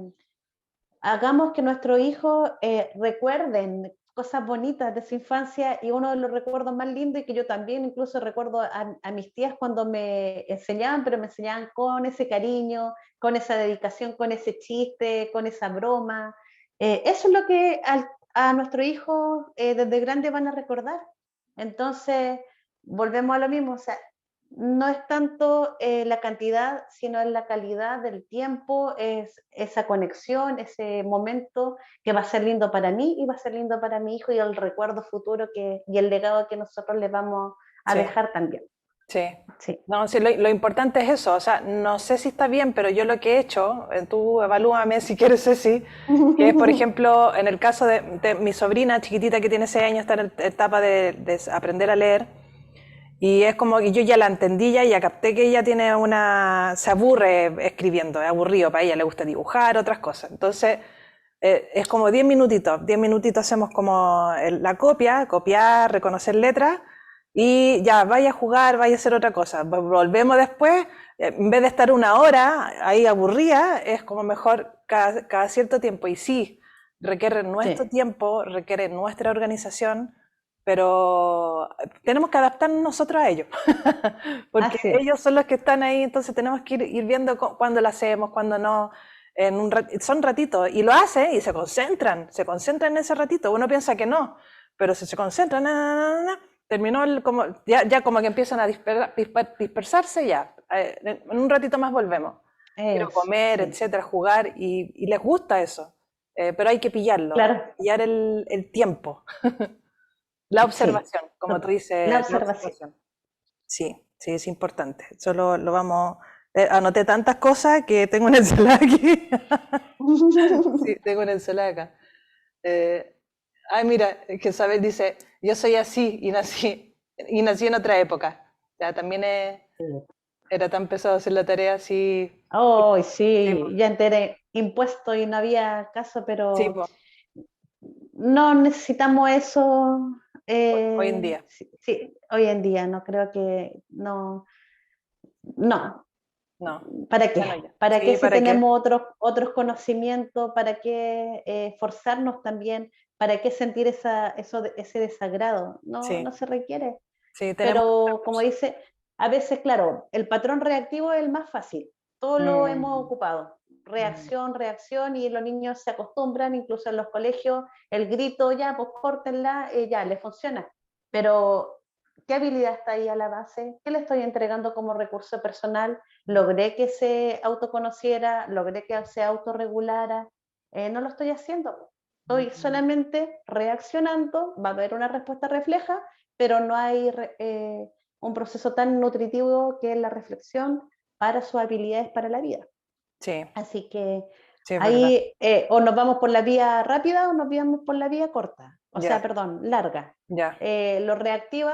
hagamos que nuestros hijos recuerden cosas bonitas de su infancia y uno de los recuerdos más lindos y que yo también incluso recuerdo a mis tías cuando me enseñaban, pero me enseñaban con ese cariño, con esa dedicación, con ese chiste, con esa broma. Eso es lo que a nuestro hijo desde grande van a recordar. Entonces, volvemos a lo mismo, o sea, no es tanto la cantidad, sino en la calidad del tiempo, es esa conexión, ese momento que va a ser lindo para mí y va a ser lindo para mi hijo y el recuerdo futuro y el legado que nosotros le vamos a Sí, dejar también. sí. Sí. No, sí, lo importante es eso. O sea, no sé si está bien, pero yo lo que he hecho, tú evalúame si quieres, Ceci, que es, por ejemplo, en el caso de mi sobrina chiquitita que tiene 6 años, está en la etapa de aprender a leer. Y es como que yo ya la entendí ya capté que ella se aburre escribiendo, es aburrido para ella, le gusta dibujar, otras cosas. Entonces, es como 10 minutitos hacemos como la copia, copiar, reconocer letras, y ya, vaya a jugar, vaya a hacer otra cosa. Volvemos después, en vez de estar una hora ahí aburrida, es como mejor cada cierto tiempo. Y sí, requiere nuestro Sí, tiempo, requiere nuestra organización, pero tenemos que adaptarnos nosotros a ellos, porque así es. ellos son los que están ahí, entonces tenemos que ir viendo cuándo lo hacemos, cuándo no. Son ratitos, y lo hacen y se concentran en ese ratito. Uno piensa que no, pero si se concentran, terminó ya como que empiezan a dispersarse, ya. En un ratito más volvemos. Quiero Eso, comer, sí. etcétera, jugar, y les gusta eso. Pero hay que pillarlo, hay que Claro, pillar el tiempo. La sí. observación, como tú La dices, la observación. observación. Sí, sí, es importante. Eso lo vamos. Anoté tantas cosas que tengo una ensalada aquí. Sí, tengo una ensalada acá. Eh, Ay, mira, es que Isabel dice: Yo soy así y nací en otra época. Ya también era tan pesado hacer la tarea así. Oh, Sí, sí, ya enteré impuesto y no había caso, sí, pero po, no necesitamos eso hoy en día. sí, sí, hoy en día, no creo que, no, no, No, ¿para qué? ya no, ya. ¿Para qué Sí, si ¿para qué? tenemos otros conocimientos? ¿Para qué forzarnos también? ¿para qué sentir ese desagrado? No, Sí, no se requiere. sí, tenemos Pero como recursos. dice, a veces, claro, el patrón reactivo es el más fácil. Todo lo hemos Mm, ocupado. mm, Reacción, reacción, y los niños se acostumbran, incluso en los colegios, el grito, ya, pues córtenla, ya, le funciona. Pero, ¿qué habilidad está ahí a la base? ¿Qué le estoy entregando como recurso personal? ¿Logré que se autoconociera? ¿Logré que se autorregulara? No lo estoy haciendo. Estoy mm. solamente reaccionando, va a haber una respuesta refleja, pero no hay un proceso tan nutritivo que es la reflexión para sus habilidades para la vida. Sí, Así que sí, es verdad. ahí o nos vamos por la vía rápida o nos vamos por la vía corta, o sea, Ya, perdón, larga. ya. Lo reactivo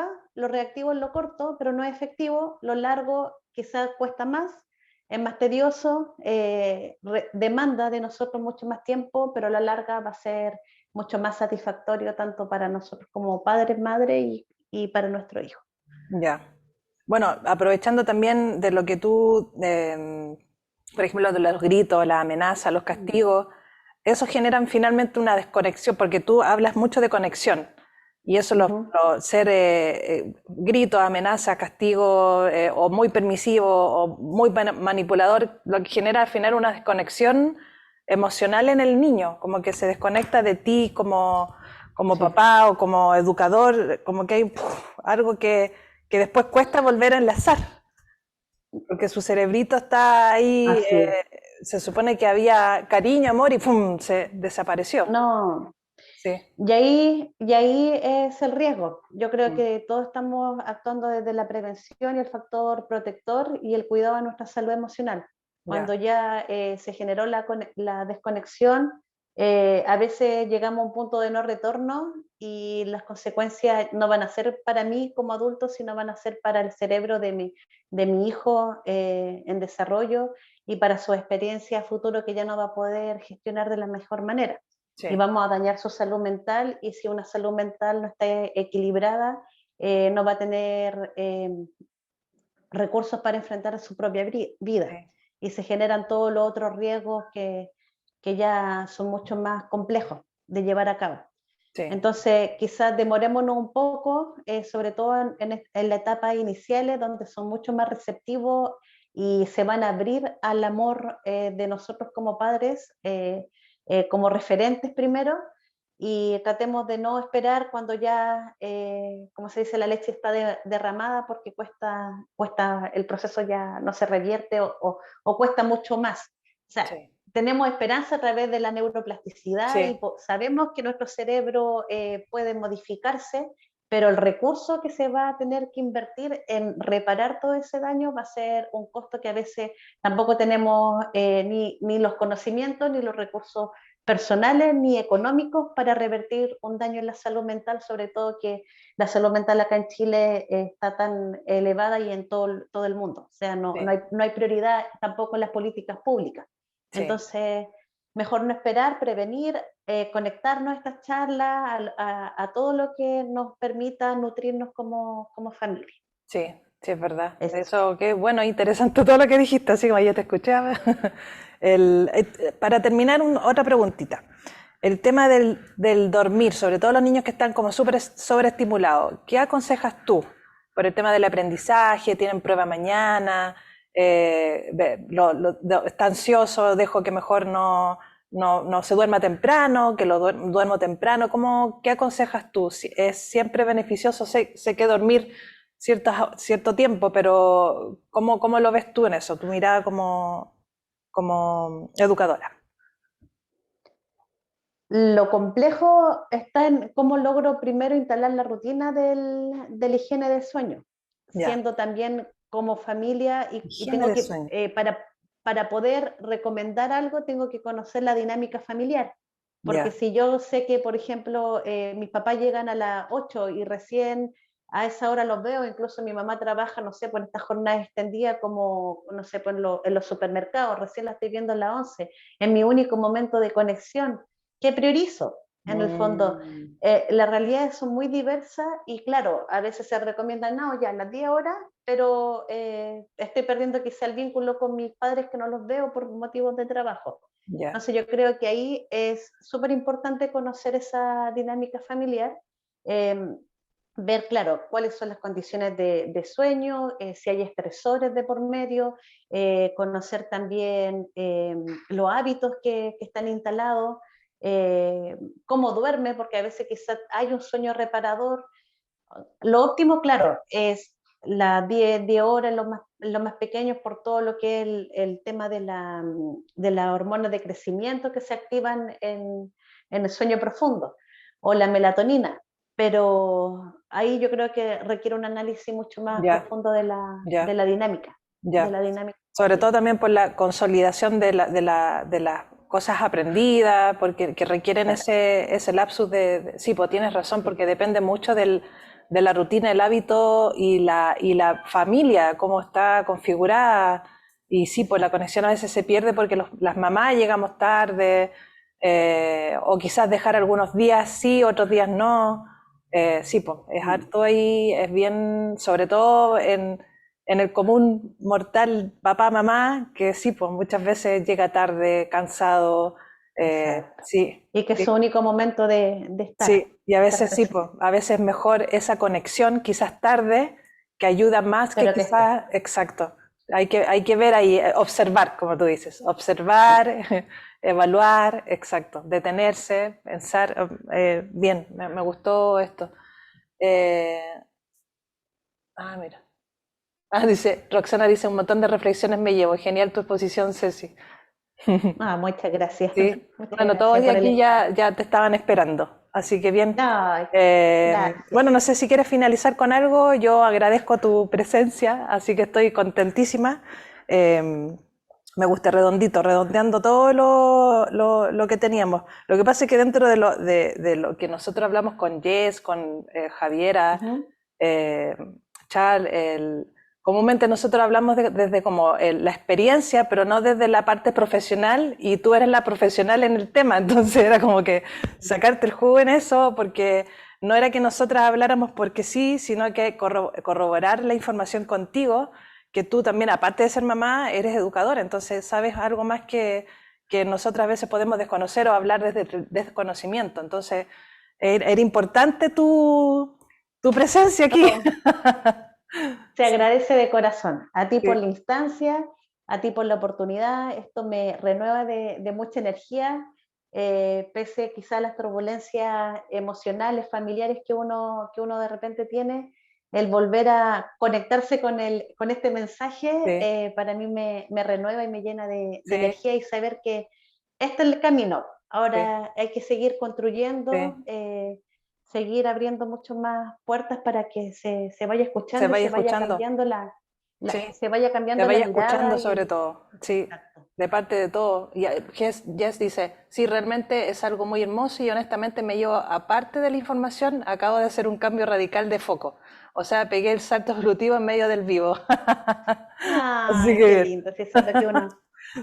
es lo corto, pero no es efectivo. Lo largo quizás cuesta más, es más tedioso, demanda de nosotros mucho más tiempo, pero a la larga va a ser mucho más satisfactorio tanto para nosotros como padres, madres y para nuestro hijo. Ya. Bueno, aprovechando también de lo que tú, por ejemplo, de los gritos, la amenaza, los Mm. castigos, eso generan finalmente una desconexión, porque tú hablas mucho de conexión. Y eso, Ujú. ser grito, amenaza, castigo, o muy permisivo, o muy manipulador, lo que genera al final una desconexión emocional en el niño, como que se desconecta de ti como Sí. papá o como educador, como que hay algo que después cuesta volver a enlazar, porque su cerebrito está ahí, Así es. se supone que había cariño, amor y ¡pum! Se desapareció. No, Sí. y ahí es el riesgo. Yo creo Mm. que todos estamos actuando desde la prevención y el factor protector y el cuidado de nuestra salud emocional. Ya, Cuando ya se generó la desconexión, a veces llegamos a un punto de no retorno y las consecuencias no van a ser para mí como adulto, sino van a ser para el cerebro de mi hijo en desarrollo y para su experiencia a futuro que ya no va a poder gestionar de la mejor manera y sí, vamos a dañar su salud mental y si una salud mental no está equilibrada, no va a tener recursos para enfrentar su propia vida sí, y se generan todos los otros riesgos que ya son mucho más complejos de llevar a cabo. sí, Entonces, quizás demorémonos un poco, sobre todo en la etapa iniciales, donde son mucho más receptivos y se van a abrir al amor de nosotros como padres, como referentes primero, y tratemos de no esperar cuando ya, como se dice, la leche está derramada, porque cuesta, el proceso ya no se revierte o cuesta mucho más. O sea, sí, tenemos esperanza a través de la neuroplasticidad y sí, sabemos que nuestro cerebro puede modificarse, pero el recurso que se va a tener que invertir en reparar todo ese daño va a ser un costo que a veces tampoco tenemos ni los conocimientos ni los recursos personales ni económicos para revertir un daño en la salud mental, sobre todo que la salud mental acá en Chile está tan elevada y en todo el mundo. O sea, no, no, sí, hay, no hay prioridad tampoco en las políticas públicas. sí. Entonces, mejor no esperar, prevenir, conectarnos a estas charlas, a todo lo que nos permita nutrirnos como familia. Sí, sí, es verdad. Eso. Eso, qué bueno, interesante todo lo que dijiste, así como yo te escuchaba. Para terminar, otra preguntita. El tema del dormir, sobre todo los niños que están como súper sobreestimulados, ¿qué aconsejas tú? Por el tema del aprendizaje, tienen prueba mañana, está ansioso, dejo que mejor no se duerma temprano, que duermo temprano. ¿Qué aconsejas tú? Es siempre beneficioso, sé que dormir cierto tiempo, pero ¿cómo lo ves tú en eso? Tu mirada como educadora. Lo complejo está en cómo logro primero instalar la rutina de la higiene del sueño, Ya, siendo también como familia y higiene tengo de que, sueño. para poder recomendar algo, tengo que conocer la dinámica familiar. Porque Ya, si yo sé que, por ejemplo, mis papás llegan a las 8 y recién a esa hora los veo, incluso mi mamá trabaja, no sé, por esta jornada extendida como, no sé, pues en los supermercados, recién la estoy viendo a las 11, en mi único momento de conexión. ¿Qué priorizo? En el fondo, mm, las realidades son muy diversas y claro, a veces se recomienda, no, ya a las 10 horas, pero estoy perdiendo quizá el vínculo con mis padres que no los veo por motivos de trabajo. Ya, Entonces yo creo que ahí es súper importante conocer esa dinámica familiar, em, ver, claro, cuáles son las condiciones de sueño, si hay estresores de por medio, conocer también los hábitos que están instalados, cómo duerme, porque a veces quizás hay un sueño reparador. Lo óptimo, claro, es las 10 horas, los más pequeños, por todo lo que es el tema de las hormonas de crecimiento que se activan en el sueño profundo, o la melatonina. Pero ahí yo creo que requiere un análisis mucho más ya, profundo de ya, la dinámica, de ya. la dinámica Sobre todo familiar. también por la consolidación de las cosas aprendidas, porque que requieren Claro, ese lapsus sí, pues tienes razón, porque depende mucho de la rutina, el hábito y la familia, cómo está configurada. Y sí, pues la conexión a veces se pierde porque las mamás llegamos tarde, o quizás dejar algunos días sí, otros días no. Sí, pues es mm, harto ahí, es bien, sobre todo en el común mortal papá, mamá, que sí, pues muchas veces llega tarde, cansado, exacto. sí, Y que es su sí, único momento sí, y a de estar veces sí, pues presente, a veces mejor esa conexión, quizás tarde, que ayuda más que pero que esté. quizás, exacto, hay que ver ahí, observar, como tú dices, observar, evaluar, exacto, detenerse, pensar, bien, me gustó esto. Eh, mira. Dice, Roxana dice, un montón de reflexiones me llevo. Genial tu exposición, Ceci. Muchas gracias. Sí, Muchas bueno, todos gracias de por el aquí espacio. ya te estaban esperando, así que bien. Ay, Bueno, gracias. no sé si quieres finalizar con algo, yo agradezco tu presencia, así que estoy contentísima. Eh, Me gusta redondito, redondeando todo lo que teníamos. Lo que pasa es que dentro de lo que nosotros hablamos con Jess, con Javiera, Ujú. eh, Chal, comúnmente nosotros hablamos desde como la experiencia, pero no desde la parte profesional, y tú eres la profesional en el tema, entonces era como que sacarte el jugo en eso, porque no era que nosotras habláramos porque sí, sino que corroborar la información contigo, que tú también, aparte de ser mamá, eres educadora, entonces sabes algo más que nosotras a veces podemos desconocer o hablar desde el desconocimiento. Entonces, era importante tu presencia aquí. No, se agradece de corazón. A ti por Sí, la instancia, a ti por la oportunidad. Esto me renueva de mucha energía, pese quizá a las turbulencias emocionales, familiares que uno de repente tiene. El volver a conectarse con este mensaje, sí, para mí me renueva y me llena de sí, energía y saber que este es el camino. sí, Ahora hay que seguir construyendo, sí. seguir abriendo mucho más puertas para que se vaya Se escuchando y vaya escuchando, sí. se vaya Te cambiando la vaya mirada escuchando y sobre todo, sí, exacto. de parte de todo. Y Jess dice, sí, realmente es algo muy hermoso y honestamente me llevo, aparte de la información, acabo de hacer un cambio radical de foco. O sea, pegué el salto evolutivo en medio del vivo. Así Ay, que qué bien, lindo, si eso es lo que uno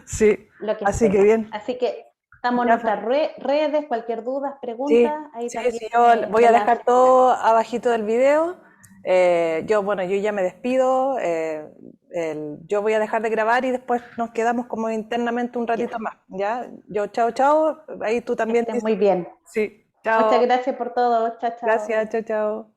sí, lo que así que espera. bien. Así que estamos en Ya, pues. nuestras redes, cualquier duda, pregunta, Sí, ahí sí, también sí, yo voy me a la dejar haces llegar. todo abajito del video. Bueno, yo ya me despido. Yo voy a dejar de grabar y después nos quedamos como internamente un Ya, ratito más, ¿ya? Yo, chao, chao. Ahí tú que también estés dices. muy bien. Sí, Muchas chao. gracias por todo. Chao, chao. Gracias, chao, chao.